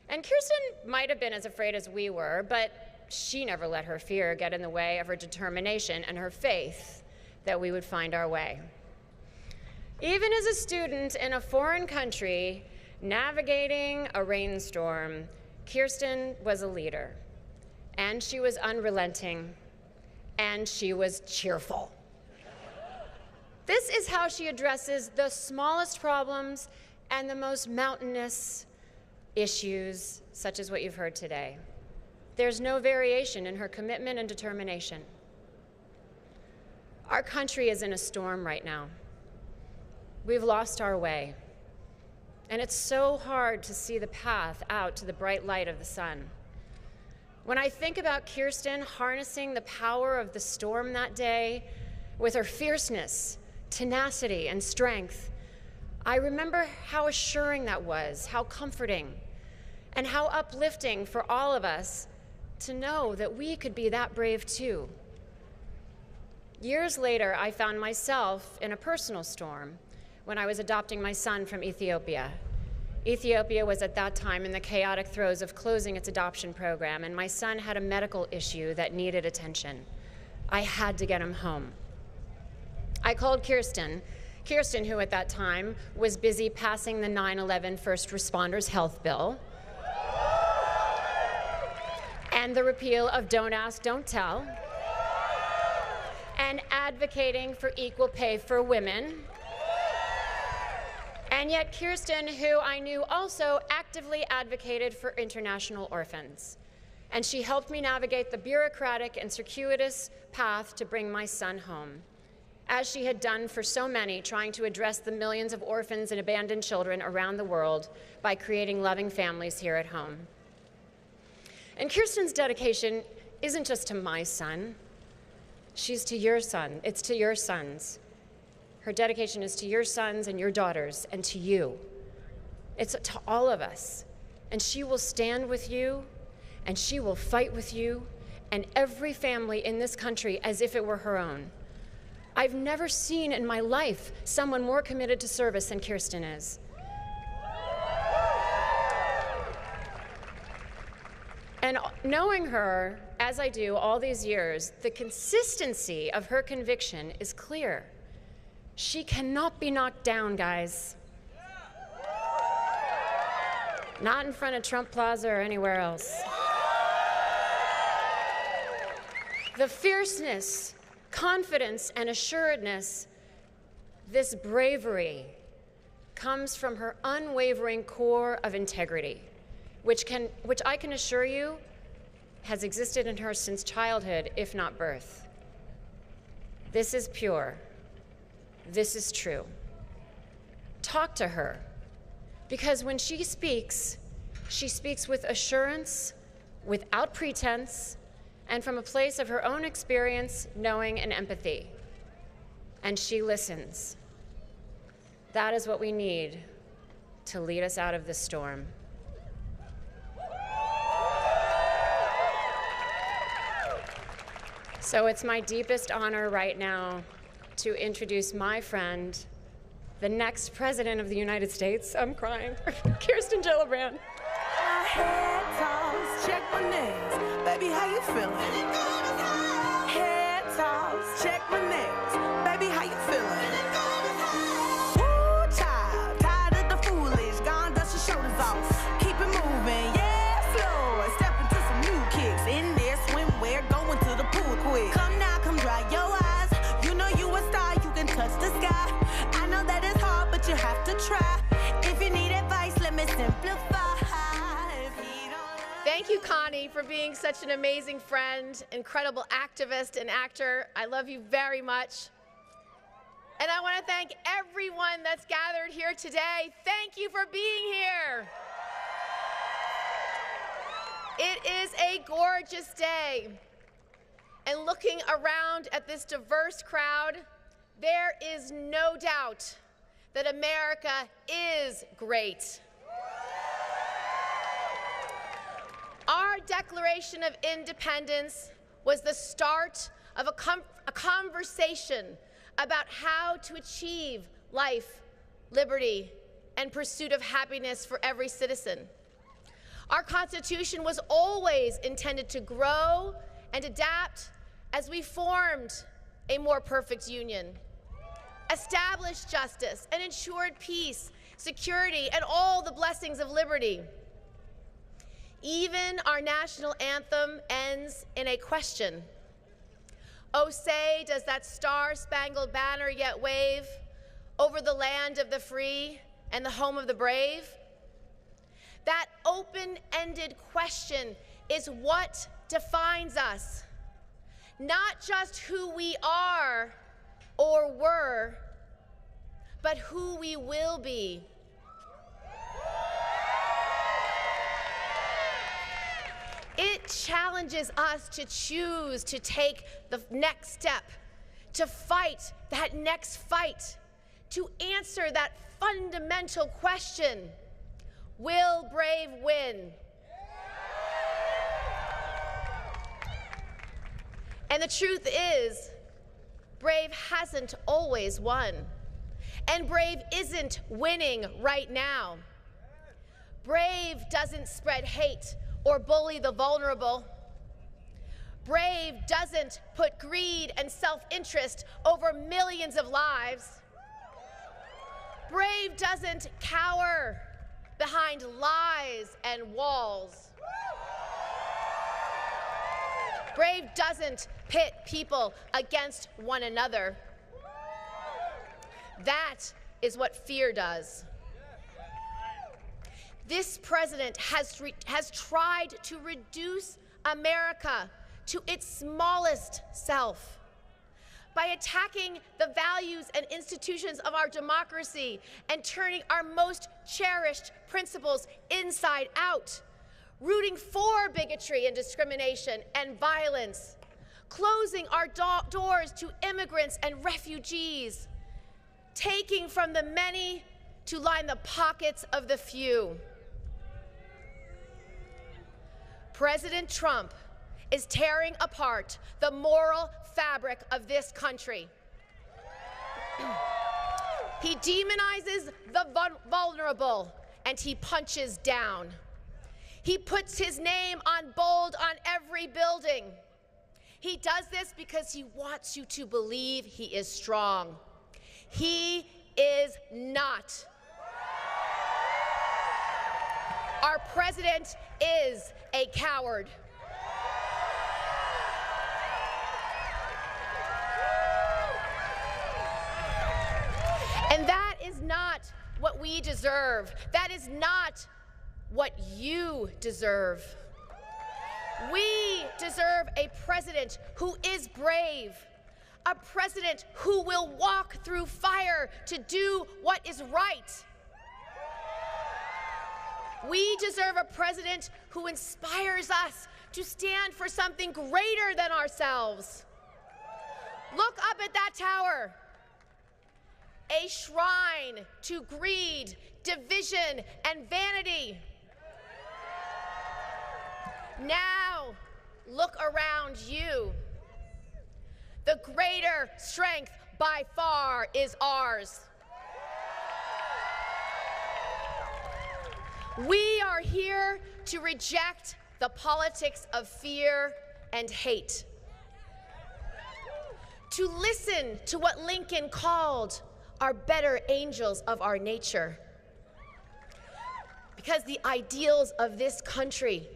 And Kirsten might have been as afraid as we were, but she never let her fear get in the way of her determination and her faith that we would find our way. Even as a student in a foreign country, navigating a rainstorm, Kirsten was a leader. And she was unrelenting. And she was cheerful. This is how she addresses the smallest problems and the most mountainous issues, such as what you've heard today. There's no variation in her commitment and determination. Our country is in a storm right now. We've lost our way. And it's so hard to see the path out to the bright light of the sun. When I think about Kirsten harnessing the power of the storm that day with her fierceness, tenacity, and strength, I remember how assuring that was, how comforting, and how uplifting for all of us to know that we could be that brave too. Years later, I found myself in a personal storm when I was adopting my son from Ethiopia. Ethiopia was at that time in the chaotic throes of closing its adoption program, and my son had a medical issue that needed attention. I had to get him home. I called Kirsten, who at that time was busy passing the 9/11 First Responders Health Bill and the repeal of Don't Ask, Don't Tell, and advocating for equal pay for women. And yet Kirsten, who I knew also actively advocated for international orphans. And she helped me navigate the bureaucratic and circuitous path to bring my son home, as she had done for so many, trying to address the millions of orphans and abandoned children around the world by creating loving families here at home. And Kirsten's dedication isn't just to my son. She's to your son. It's to your sons. Her dedication is to your sons and your daughters and to you. It's to all of us. And she will stand with you, and she will fight with you and every family in this country as if it were her own. I've never seen in my life someone more committed to service than Kirsten is. And knowing her, as I do all these years, the consistency of her conviction is clear. She cannot be knocked down, guys. Not in front of Trump Plaza or anywhere else. The fierceness, confidence, and assuredness, this bravery, comes from her unwavering core of integrity, which I can assure you has existed in her since childhood, if not birth. This is pure. This is true. Talk to her, because when she speaks with assurance, without pretense, and from a place of her own experience, knowing, and empathy. And she listens. That is what we need to lead us out of this storm. So it's my deepest honor right now to introduce my friend, the next President of the United States. I'm crying. Kirsten Gillibrand. My head toss, check my nails. Baby, how you feeling? Head toss, check my nails. Baby, how you feeling? Woo, child, tired of the foolish. Gone, dust your shoulders off. Keep it moving, yeah, slow. Step into some new kicks. In there, swimwear, going to the pool quick. Come now, come dry your eyes. You know you a star, you can touch the sky. I know that it's hard, but you have to try. If you need advice, let me simplify. Thank you, Connie, for being such an amazing friend, incredible activist and actor. I love you very much. And I want to thank everyone that's gathered here today. Thank you for being here. It is a gorgeous day. And looking around at this diverse crowd, there is no doubt that America is great. Our Declaration of Independence was the start of a conversation about how to achieve life, liberty, and pursuit of happiness for every citizen. Our Constitution was always intended to grow and adapt as we formed a more perfect union, established justice, and ensured peace, security, and all the blessings of liberty. Even our national anthem ends in a question. Oh, say, does that star-spangled banner yet wave over the land of the free and the home of the brave? That open-ended question is what defines us, not just who we are or were, but who we will be. It challenges us to choose to take the next step, to fight that next fight, to answer that fundamental question: will Brave win? And the truth is, Brave hasn't always won. And Brave isn't winning right now. Brave doesn't spread hate or bully the vulnerable. Brave doesn't put greed and self-interest over millions of lives. Brave doesn't cower behind lies and walls. Brave doesn't pit people against one another. That is what fear does. This president has tried to reduce America to its smallest self by attacking the values and institutions of our democracy and turning our most cherished principles inside out, rooting for bigotry and discrimination and violence, closing our doors to immigrants and refugees, taking from the many to line the pockets of the few. President Trump is tearing apart the moral fabric of this country. He demonizes the vulnerable and he punches down. He puts his name on bold on every building. He does this because he wants you to believe he is strong. He is not. Our president is a coward. And that is not what we deserve. That is not what you deserve. We deserve a president who is brave, a president who will walk through fire to do what is right. We deserve a president who inspires us to stand for something greater than ourselves. Look up at that tower. A shrine to greed, division, and vanity. Now, look around you. The greater strength by far is ours. We are here to reject the politics of fear and hate. To listen to what Lincoln called our better angels of our nature. Because the ideals of this country,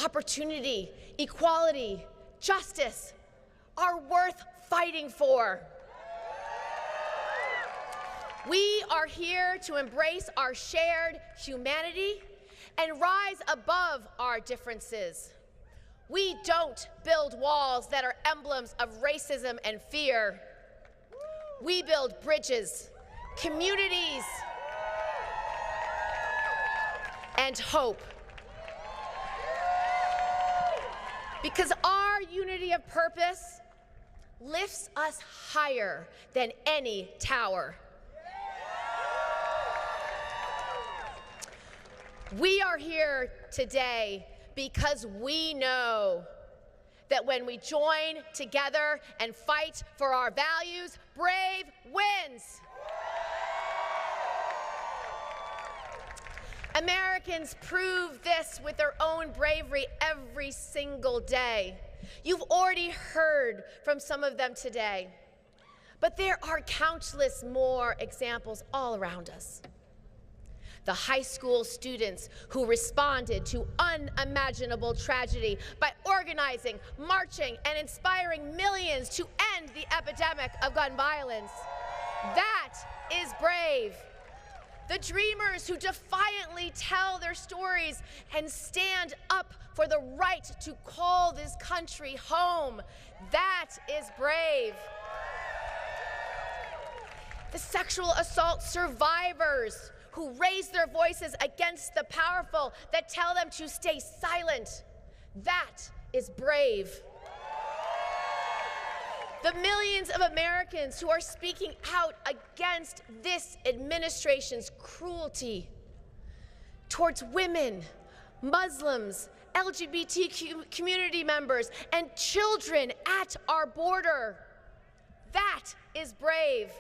opportunity, equality, justice, are worth fighting for. We are here to embrace our shared humanity and rise above our differences. We don't build walls that are emblems of racism and fear. We build bridges, communities, and hope. Because our unity of purpose lifts us higher than any tower. We are here today because we know that when we join together and fight for our values, Brave wins. Americans prove this with their own bravery every single day. You've already heard from some of them today, but there are countless more examples all around us. the high school students who responded to unimaginable tragedy by organizing, marching, and inspiring millions to end the epidemic of gun violence. That is brave. The dreamers who defiantly tell their stories and stand up for the right to call this country home. That is brave. The sexual assault survivors who raise their voices against the powerful that tell them to stay silent. That is brave. The millions of Americans who are speaking out against this administration's cruelty towards women, Muslims, LGBTQ community members, and children at our border. That is brave.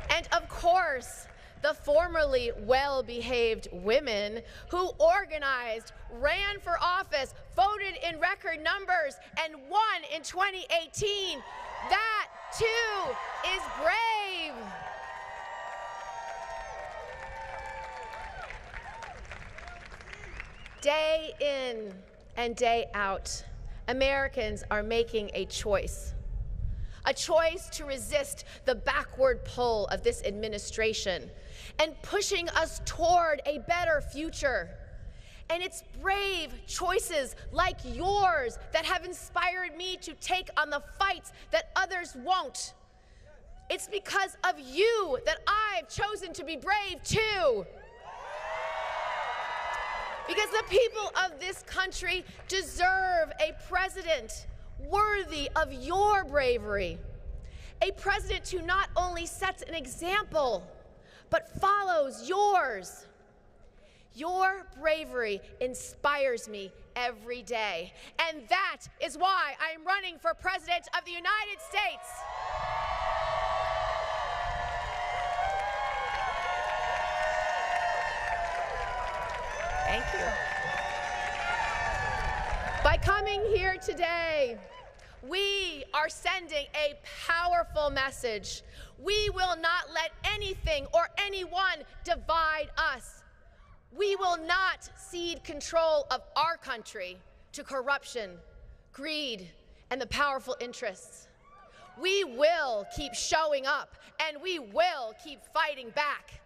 And of course, the formerly well-behaved women who organized, ran for office, voted in record numbers, and won in 2018. That too is brave. Day in and day out, Americans are making a choice to resist the backward pull of this administration and pushing us toward a better future. And it's brave choices like yours that have inspired me to take on the fights that others won't. It's because of you that I've chosen to be brave too. Because the people of this country deserve a president worthy of your bravery. A president who not only sets an example, but follows yours. Your bravery inspires me every day. And that is why I am running for President of the United States. Thank you. By coming here today, we are sending a powerful message. We will not let anything or anyone divide us. We will not cede control of our country to corruption, greed, and the powerful interests. We will keep showing up, and we will keep fighting back.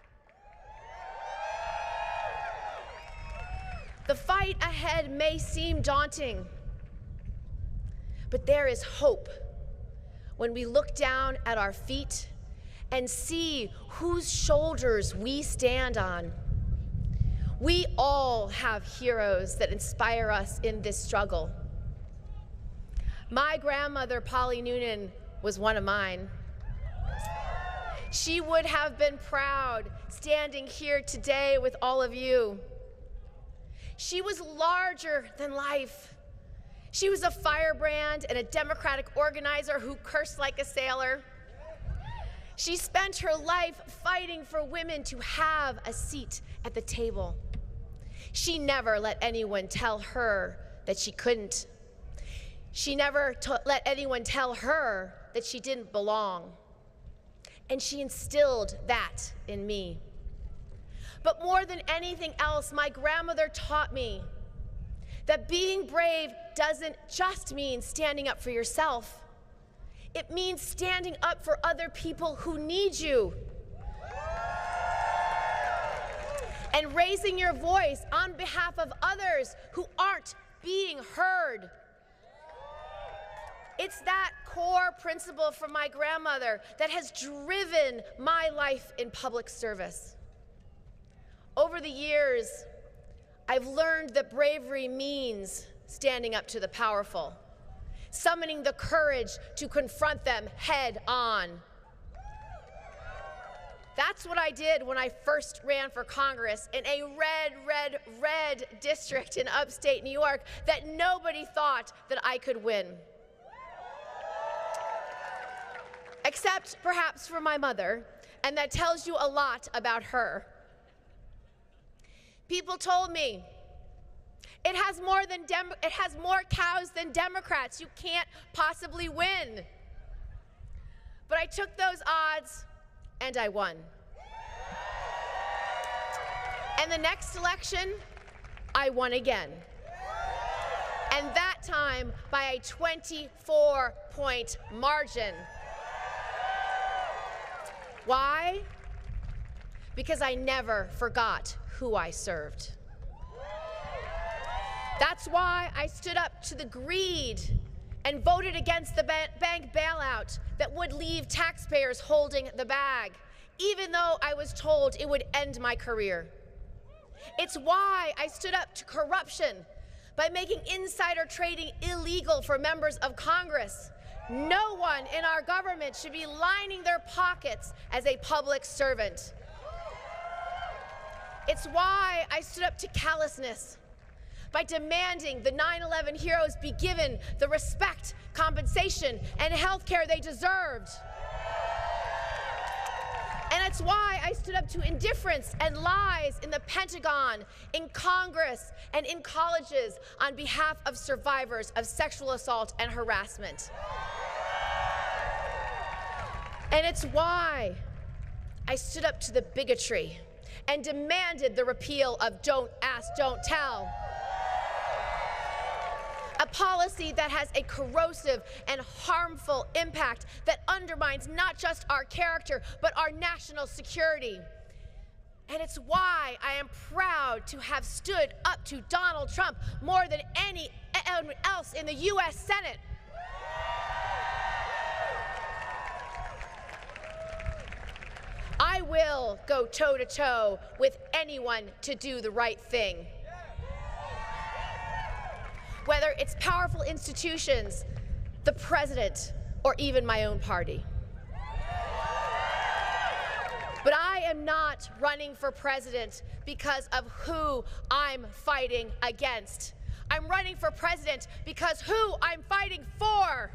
The fight ahead may seem daunting, but there is hope when we look down at our feet and see whose shoulders we stand on. We all have heroes that inspire us in this struggle. My grandmother, Polly Noonan, was one of mine. She would have been proud standing here today with all of you. She was larger than life. She was a firebrand and a Democratic organizer who cursed like a sailor. She spent her life fighting for women to have a seat at the table. She never let anyone tell her that she couldn't. She never let anyone tell her that she didn't belong. And she instilled that in me. But more than anything else, my grandmother taught me that being brave doesn't just mean standing up for yourself. It means standing up for other people who need you. And raising your voice on behalf of others who aren't being heard. It's that core principle from my grandmother that has driven my life in public service. Over the years, I've learned that bravery means standing up to the powerful, summoning the courage to confront them head on. That's what I did when I first ran for Congress in a red district in upstate New York that nobody thought that I could win. Except perhaps for my mother, and that tells you a lot about her. People told me, it has more cows than Democrats. You can't possibly win. But I took those odds and I won. And the next election, I won again. And that time by a 24-point margin. Why? Because I never forgot who I served. That's why I stood up to the greed and voted against the bank bailout that would leave taxpayers holding the bag, even though I was told it would end my career. It's why I stood up to corruption by making insider trading illegal for members of Congress. No one in our government should be lining their pockets as a public servant. It's why I stood up to callousness by demanding the 9/11 heroes be given the respect, compensation, and health care they deserved. And it's why I stood up to indifference and lies in the Pentagon, in Congress, and in colleges on behalf of survivors of sexual assault and harassment. And it's why I stood up to the bigotry and demanded the repeal of Don't Ask, Don't Tell. A policy that has a corrosive and harmful impact that undermines not just our character, but our national security. And it's why I am proud to have stood up to Donald Trump more than anyone else in the U.S. Senate. I will go toe-to-toe with anyone to do the right thing. Whether it's powerful institutions, the president, or even my own party. But I am not running for president because of who I'm fighting against. I'm running for president because who I'm fighting for.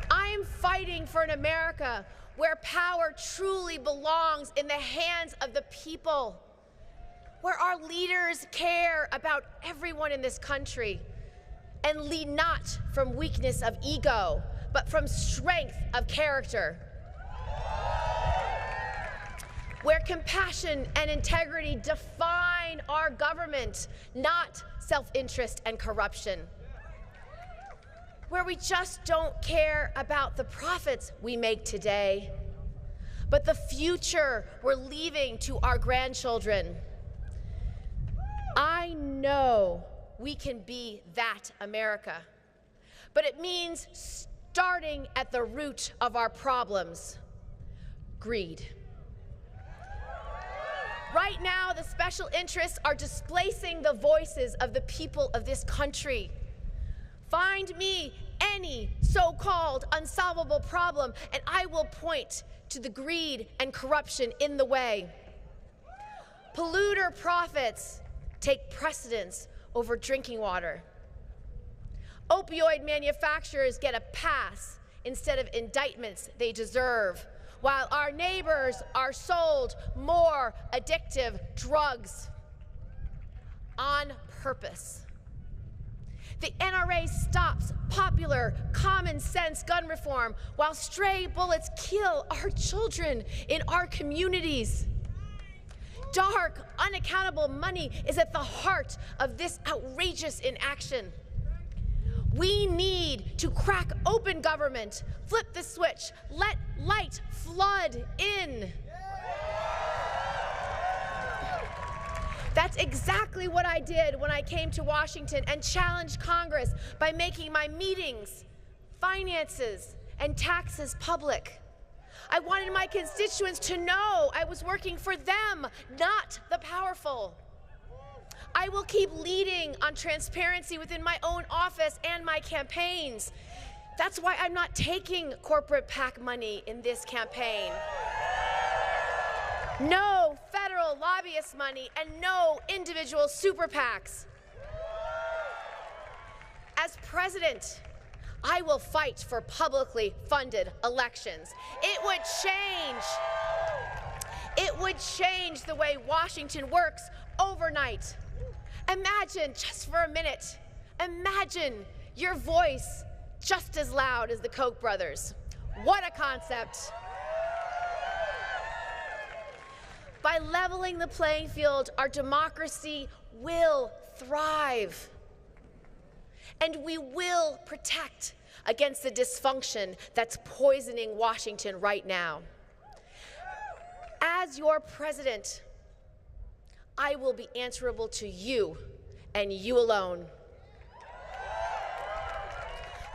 I'm fighting for an America where power truly belongs in the hands of the people, where our leaders care about everyone in this country and lead not from weakness of ego, but from strength of character, where compassion and integrity define our government, not self-interest and corruption, where we just don't care about the profits we make today, but the future we're leaving to our grandchildren. I know we can be that America, but it means starting at the root of our problems: greed. Right now, the special interests are displacing the voices of the people of this country. Find me any so-called unsolvable problem, and I will point to the greed and corruption in the way. Polluter profits take precedence over drinking water. Opioid manufacturers get a pass instead of indictments they deserve, while our neighbors are sold more addictive drugs on purpose. The NRA stops popular, common-sense gun reform while stray bullets kill our children in our communities. Dark, unaccountable money is at the heart of this outrageous inaction. We need to crack open government, flip the switch, let light flood in. That's exactly what I did when I came to Washington and challenged Congress by making my meetings, finances, and taxes public. I wanted my constituents to know I was working for them, not the powerful. I will keep leading on transparency within my own office and my campaigns. That's why I'm not taking corporate PAC money in this campaign. No federal lobbyist money and no individual super PACs. As president, I will fight for publicly funded elections. It would change the way Washington works overnight. Imagine, just for a minute, imagine your voice just as loud as the Koch brothers. What a concept. By leveling the playing field, our democracy will thrive. And we will protect against the dysfunction that's poisoning Washington right now. As your president, I will be answerable to you and you alone.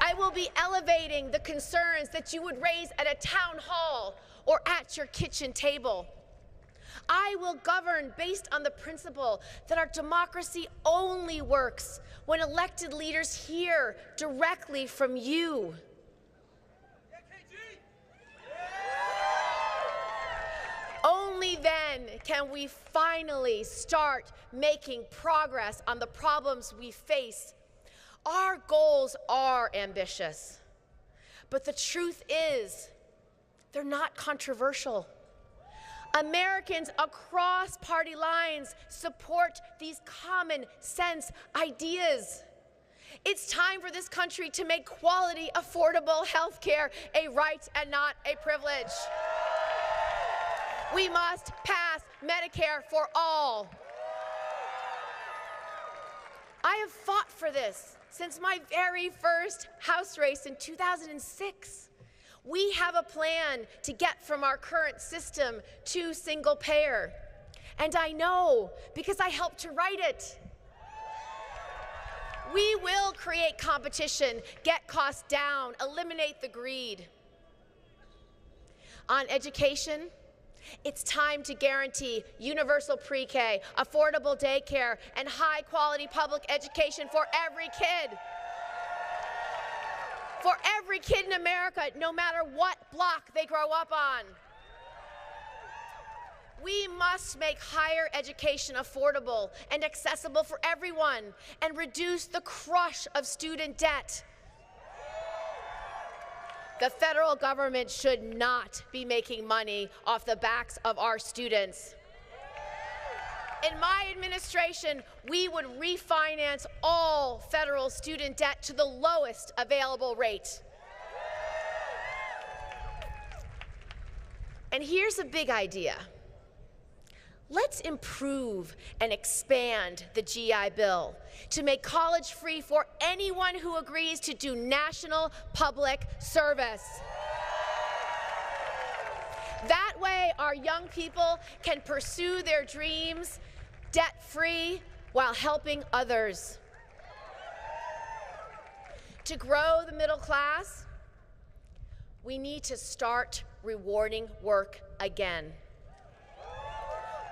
I will be elevating the concerns that you would raise at a town hall or at your kitchen table. I will govern based on the principle that our democracy only works when elected leaders hear directly from you. Only then can we finally start making progress on the problems we face. Our goals are ambitious, but the truth is, they're not controversial. Americans across party lines support these common sense ideas. It's time for this country to make quality, affordable health care a right and not a privilege. We must pass Medicare for all. I have fought for this since my very first House race in 2006. We have a plan to get from our current system to single payer. And I know because I helped to write it. We will create competition, get costs down, eliminate the greed. On education, it's time to guarantee universal pre-K, affordable daycare, and high-quality public education for every kid. For every kid in America, no matter what block they grow up on. We must make higher education affordable and accessible for everyone and reduce the crush of student debt. The federal government should not be making money off the backs of our students. In my administration, we would refinance all federal student debt to the lowest available rate. And here's a big idea. Let's improve and expand the GI Bill to make college free for anyone who agrees to do national public service. That way, our young people can pursue their dreams debt-free while helping others. To grow the middle class, we need to start rewarding work again.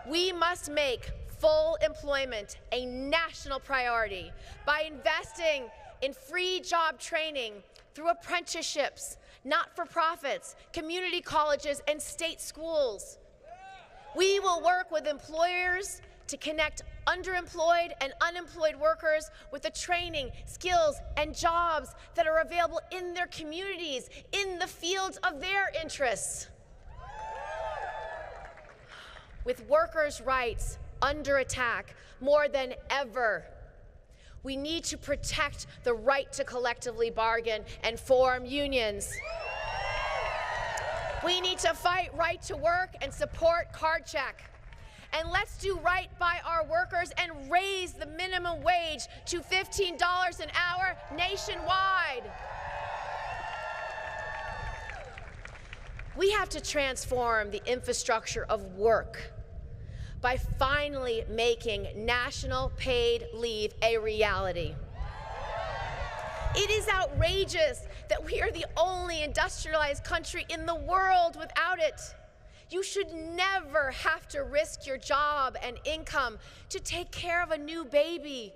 We must make full employment a national priority by investing in free job training through apprenticeships, not-for-profits, community colleges, and state schools. We will work with employers to connect underemployed and unemployed workers with the training, skills, and jobs that are available in their communities, in the fields of their interests. With workers' rights under attack more than ever, we need to protect the right to collectively bargain and form unions. We need to fight right to work and support card check. And let's do right by our workers and raise the minimum wage to $15 an hour nationwide. We have to transform the infrastructure of work by finally making national paid leave a reality. It is outrageous that we are the only industrialized country in the world without it. You should never have to risk your job and income to take care of a new baby,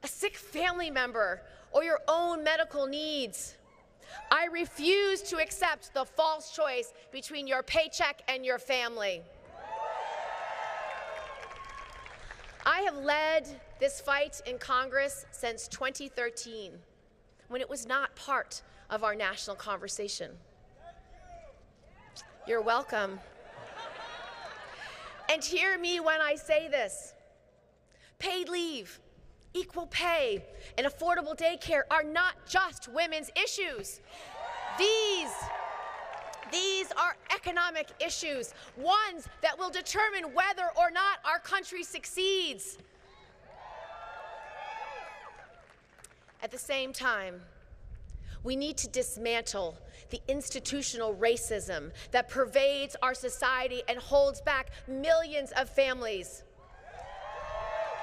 a sick family member, or your own medical needs. I refuse to accept the false choice between your paycheck and your family. I have led this fight in Congress since 2013, when it was not part of our national conversation. You're welcome. And hear me when I say this. Paid leave, equal pay, and affordable daycare are not just women's issues. These are economic issues, ones that will determine whether or not our country succeeds. At the same time, we need to dismantle the institutional racism that pervades our society and holds back millions of families.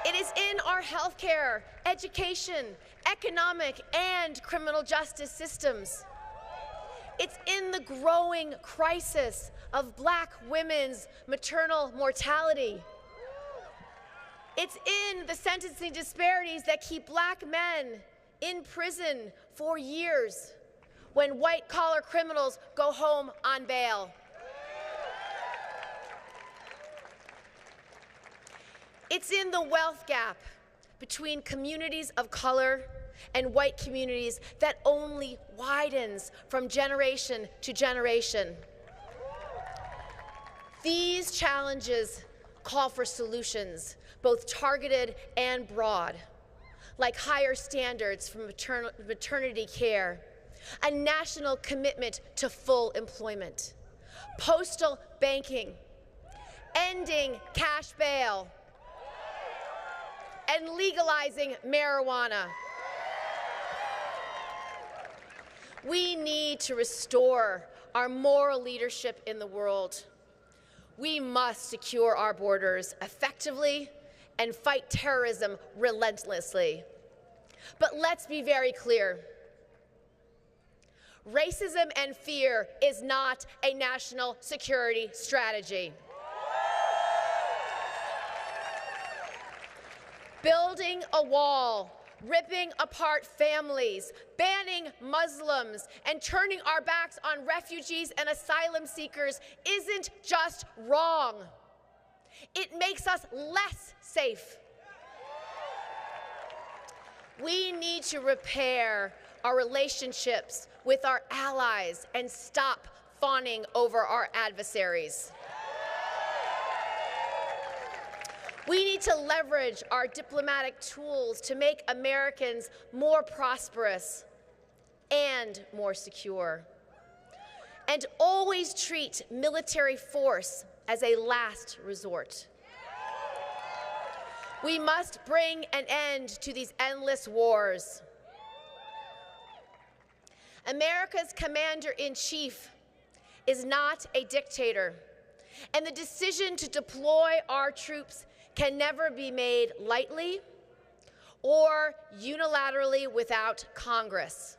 It is in our healthcare, education, economic, and criminal justice systems. It's in the growing crisis of Black women's maternal mortality. It's in the sentencing disparities that keep Black men in prison for years when white-collar criminals go home on bail. It's in the wealth gap between communities of color and white communities that only widens from generation to generation. These challenges call for solutions, both targeted and broad, like higher standards for maternity care, a national commitment to full employment, postal banking, ending cash bail, and legalizing marijuana. We need to restore our moral leadership in the world. We must secure our borders effectively and fight terrorism relentlessly. But let's be very clear. Racism and fear is not a national security strategy. Building a wall, ripping apart families, banning Muslims, and turning our backs on refugees and asylum seekers isn't just wrong. It makes us less safe. We need to repair our relationships with our allies and stop fawning over our adversaries. We need to leverage our diplomatic tools to make Americans more prosperous and more secure, and always treat military force as a last resort. We must bring an end to these endless wars. America's commander-in-chief is not a dictator, and the decision to deploy our troops can never be made lightly or unilaterally without Congress.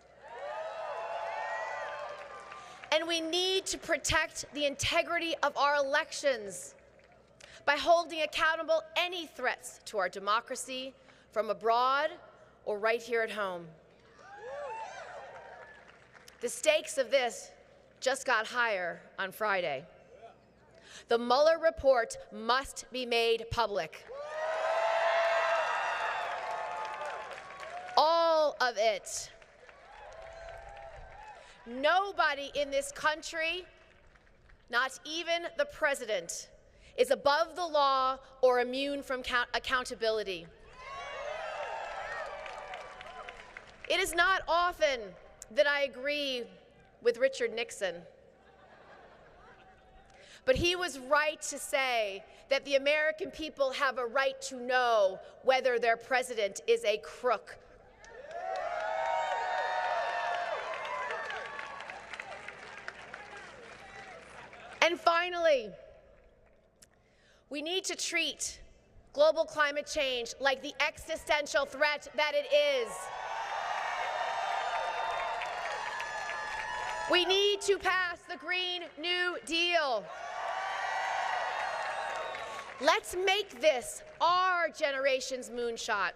And we need to protect the integrity of our elections by holding accountable any threats to our democracy from abroad or right here at home. The stakes of this just got higher on Friday. The Mueller report must be made public. All of it. Nobody in this country, not even the president, is above the law or immune from accountability. It is not often that I agree with Richard Nixon, but he was right to say that the American people have a right to know whether their president is a crook. And finally, we need to treat global climate change like the existential threat that it is. We need to pass the Green New Deal. Let's make this our generation's moonshot.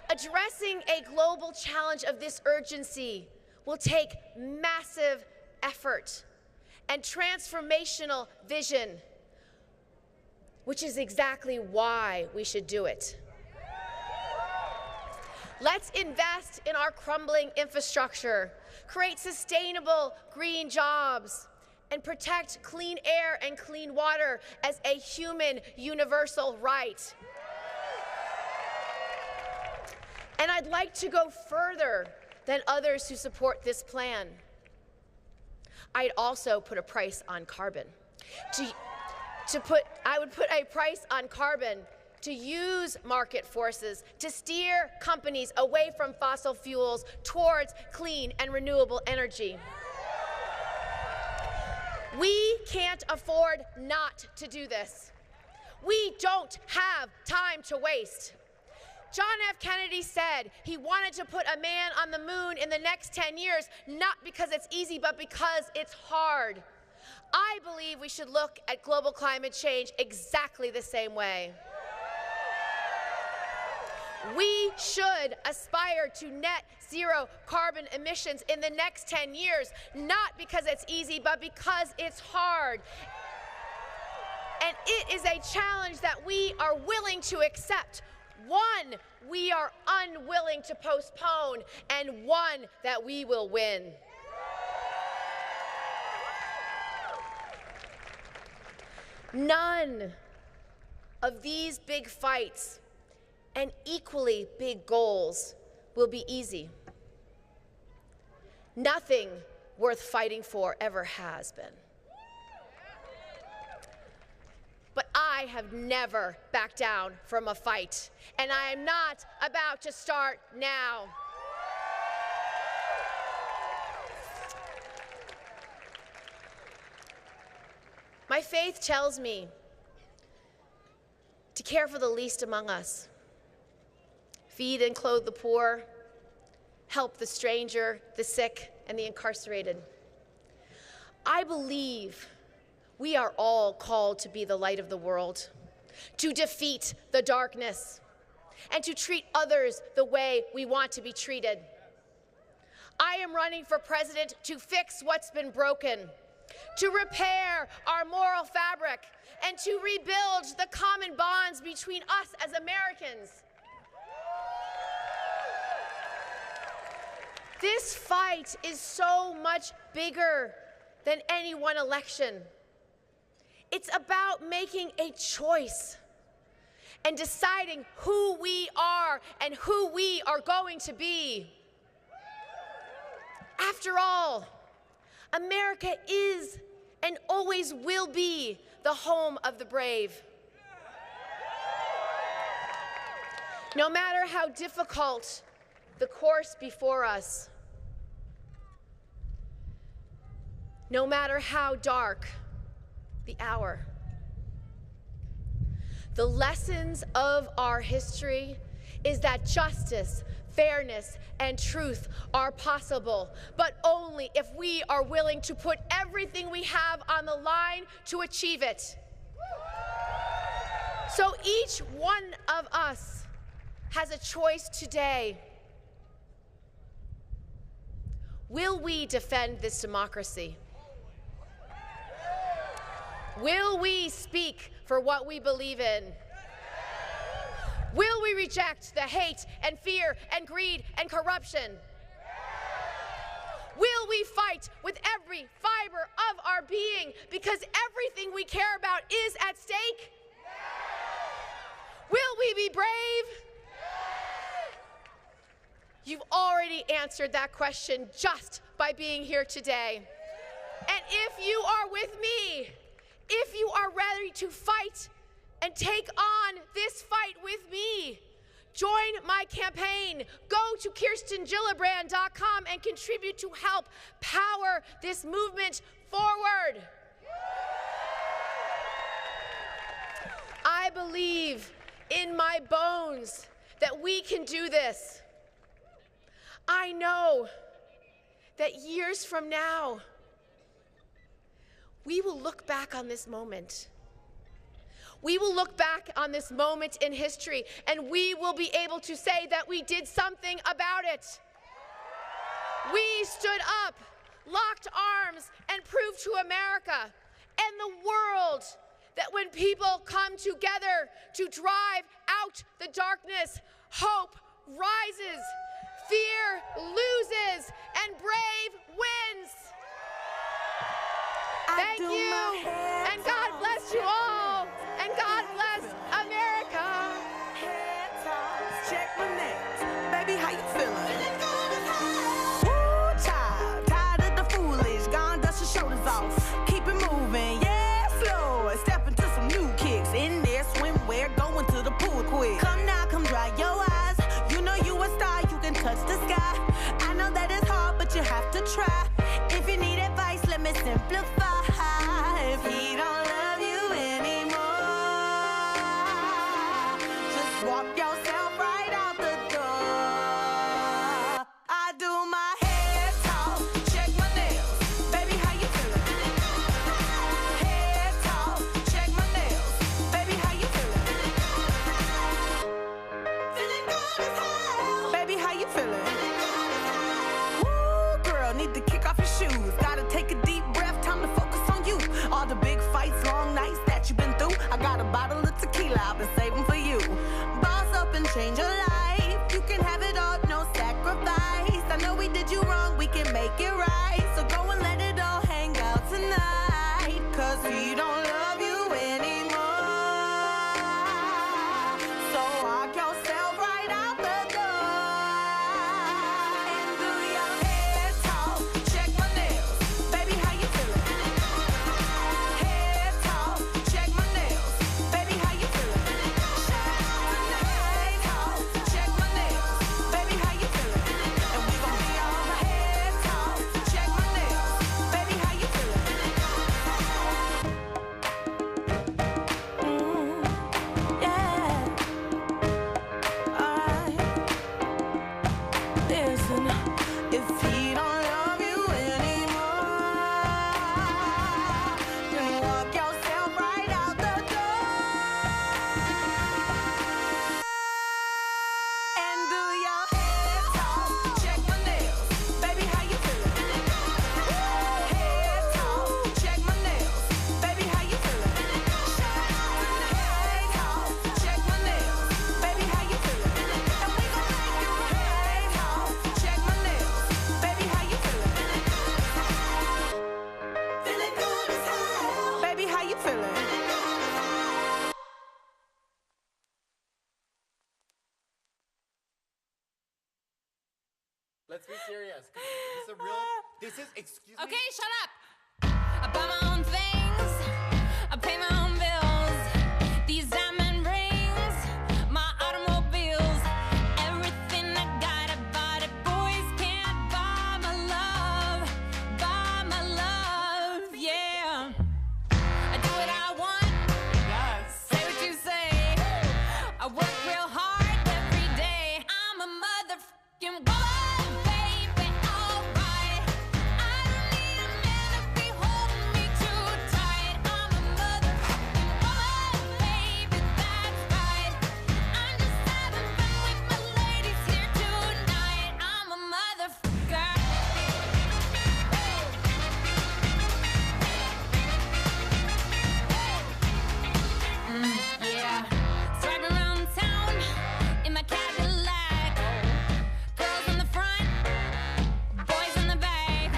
Addressing a global challenge of this urgency will take massive effort and transformational vision, which is exactly why we should do it. Let's invest in our crumbling infrastructure, create sustainable green jobs, and protect clean air and clean water as a human universal right. And I'd like to go further than others who support this plan. I'd also put a price on carbon. I would put a price on carbon to use market forces to steer companies away from fossil fuels towards clean and renewable energy. We can't afford not to do this. We don't have time to waste. John F. Kennedy said he wanted to put a man on the moon in the next 10 years, not because it's easy, but because it's hard. I believe we should look at global climate change exactly the same way. We should aspire to net zero carbon emissions in the next 10 years, not because it's easy, but because it's hard. And it is a challenge that we are willing to accept, one we are unwilling to postpone, and one that we will win. None of these big fights and equally big goals will be easy. Nothing worth fighting for ever has been. But I have never backed down from a fight, and I am not about to start now. My faith tells me to care for the least among us, feed and clothe the poor, help the stranger, the sick, and the incarcerated. I believe we are all called to be the light of the world, to defeat the darkness, and to treat others the way we want to be treated. I am running for president to fix what's been broken, to repair our moral fabric, and to rebuild the common bonds between us as Americans. This fight is so much bigger than any one election. It's about making a choice and deciding who we are and who we are going to be. After all, America is and always will be the home of the brave. No matter how difficult the course before us, no matter how dark the hour, the lessons of our history is that justice, fairness, and truth are possible, but only if we are willing to put everything we have on the line to achieve it. So each one of us has a choice today. Will we defend this democracy? Will we speak for what we believe in? Will we reject the hate and fear and greed and corruption? Will we fight with every fiber of our being because everything we care about is at stake? Will we be brave? You've already answered that question just by being here today. And if you are with me, if you are ready to fight and take on this fight with me, join my campaign. Go to KirstenGillibrand.com and contribute to help power this movement forward. I believe in my bones that we can do this. I know that years from now, we will look back on this moment. We will look back on this moment in history, and we will be able to say that we did something about it. We stood up, locked arms, and proved to America and the world that when people come together to drive out the darkness, hope rises, fear loses, and brave wins. Thank you, and God bless you all, and God bless America. Head toss, check my nails. Baby, how you feeling? Woo, child, tired of the foolish, gone dust your shoulders. it. Come now, come dry your eyes. You know you a star, you can touch the sky. I know that it's hard, but you have to try. If you need advice, let me simplify. If he don't love you anymore, just walk yourself right out the door. I do my head talk, check my nails. Baby, how you feeling? Head talk, check my nails. Baby, how you feeling? Feeling good as hell. Baby, how you feeling? Woo, girl, need to kick off your shoes. Gotta take a deep breath, time to focus on you. All the big fights, long nights that you've been through. I got a bottle of tequila I've been saving for you. Boss up and change your life. You can have it all, no sacrifice. I know we did you wrong, we can make it right. So go and let it all hang out tonight. Cause he don't love you anymore. So walk yourself right out the door. And do your head talk, check my nails. Baby, how you feeling? Head talk, check my nails. Baby, how you feeling? Head talk, check my nails. Baby, how you feeling? And we gon' be all head talk, check my nails. Baby, how you feeling? Yeah. Alright. Listen, if he don't love you anymore, then walk yourself right out the door. And do your head talk, check my nails. Baby, how you feeling? Head talk, check my nails. Baby, how you feeling? Head talk, check my nails. Baby, how you feeling? And we gon' make it right. Head talk, check my nails. Baby, how you feeling? Feeling good as hell. Baby, how you feeling? Let's be serious. This is a real. This is. Excuse me. Okay, shut up. I buy my own things. I pay my own bills. These diamond rings, my automobiles, everything I got, I bought it. Boys can't buy my love, yeah. I do what I want. Yes. Say what you say. I work real hard every day. I'm a motherfucking woman, baby. Alright. I don't need a man to be holding me too tight. I'm a motherfucking woman, baby. That's right. I'm just having fun with my ladies here tonight. I'm a motherfucker. Yeah. Driving around town in my Cadillac. Girls in the front, boys in the back.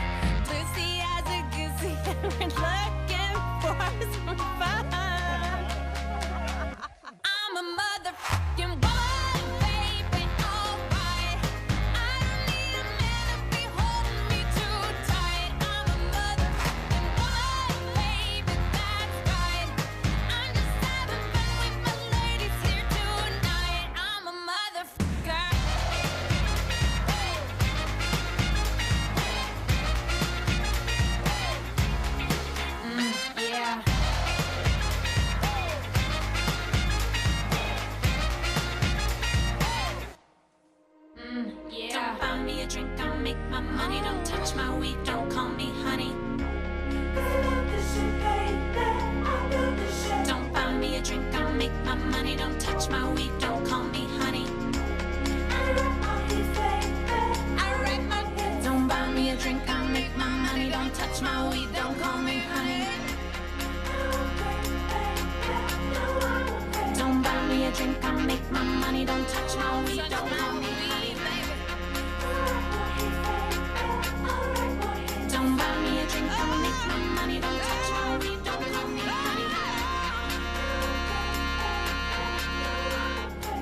Blue sea as a goosey, and we're looking for some fun. I'm a motherfucking woman, baby. Alright. I don't need a man to be holding me too tight. I'm a motherfucking woman, baby. That's right. I'm just having fun with my ladies here tonight. I'm a motherfucker. Yeah. Yeah. Don't buy me a drink, I'll make my money. Don't touch my weed, don't call me honey. Don't buy me a drink, I'll make my money. Don't touch my weed, don't call me honey. Don't buy me a drink, I'll make my money. Don't touch my weed, don't call me honey. Don't buy me a drink, I'll make my money. Don't touch my weed, don't call me honey. Don't buy me a drink, I'll make my money. Don't touch my weed, don't call me honey.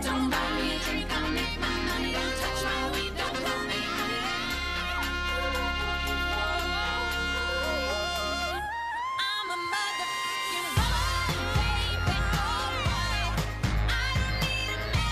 Don't buy me a drink, I'll make my money. Don't touch my weed, don't call me honey. I'm a motherfucking woman, baby. Alright. I don't need a man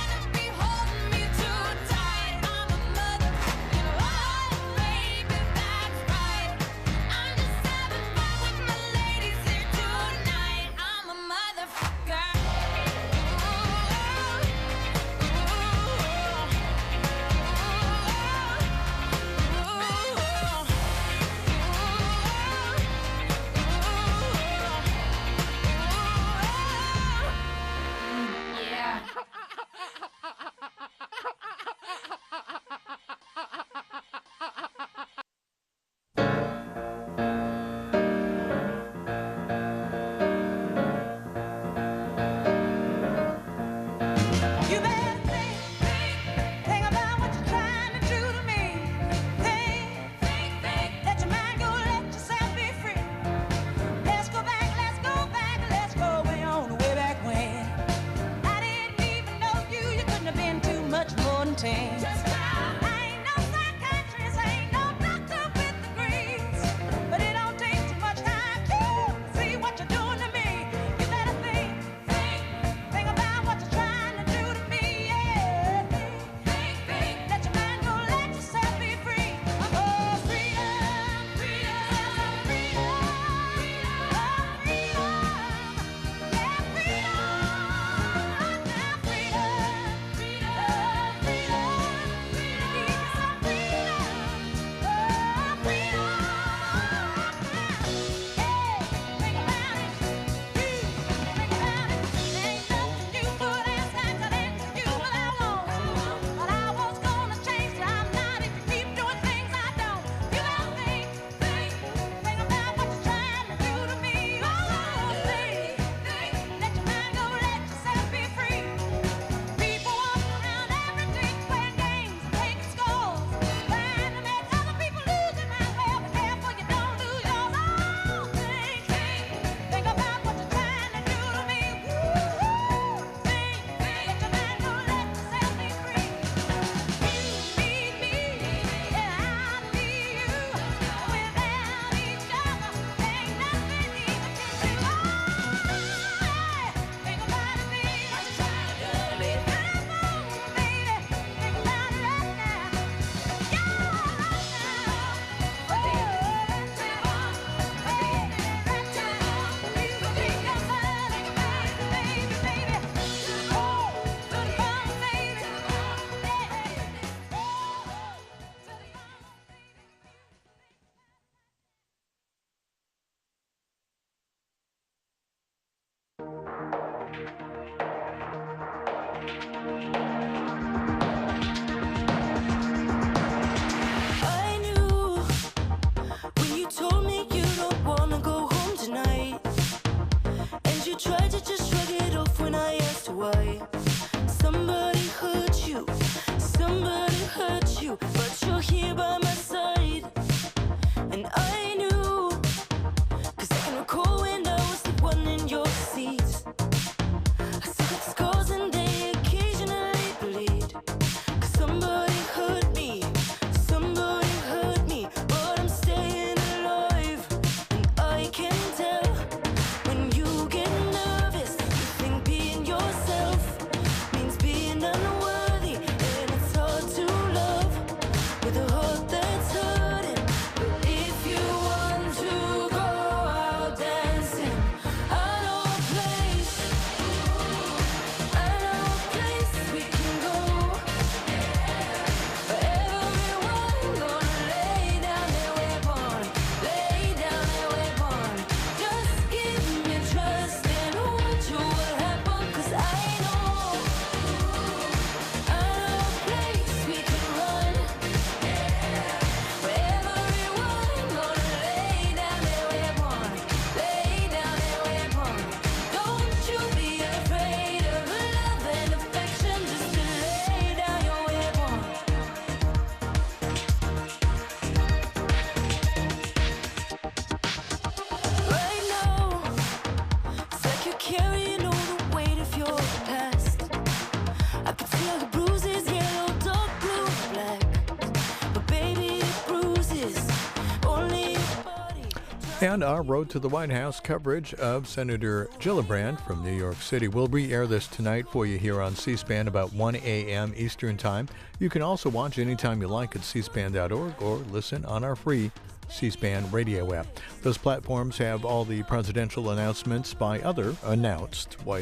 And our Road to the White House coverage of Senator Gillibrand from New York City. We'll re-air this tonight for you here on C-SPAN about 1 a.m. Eastern Time. You can also watch anytime you like at cspan.org or listen on our free C-SPAN radio app. Those platforms have all the presidential announcements by other announced White House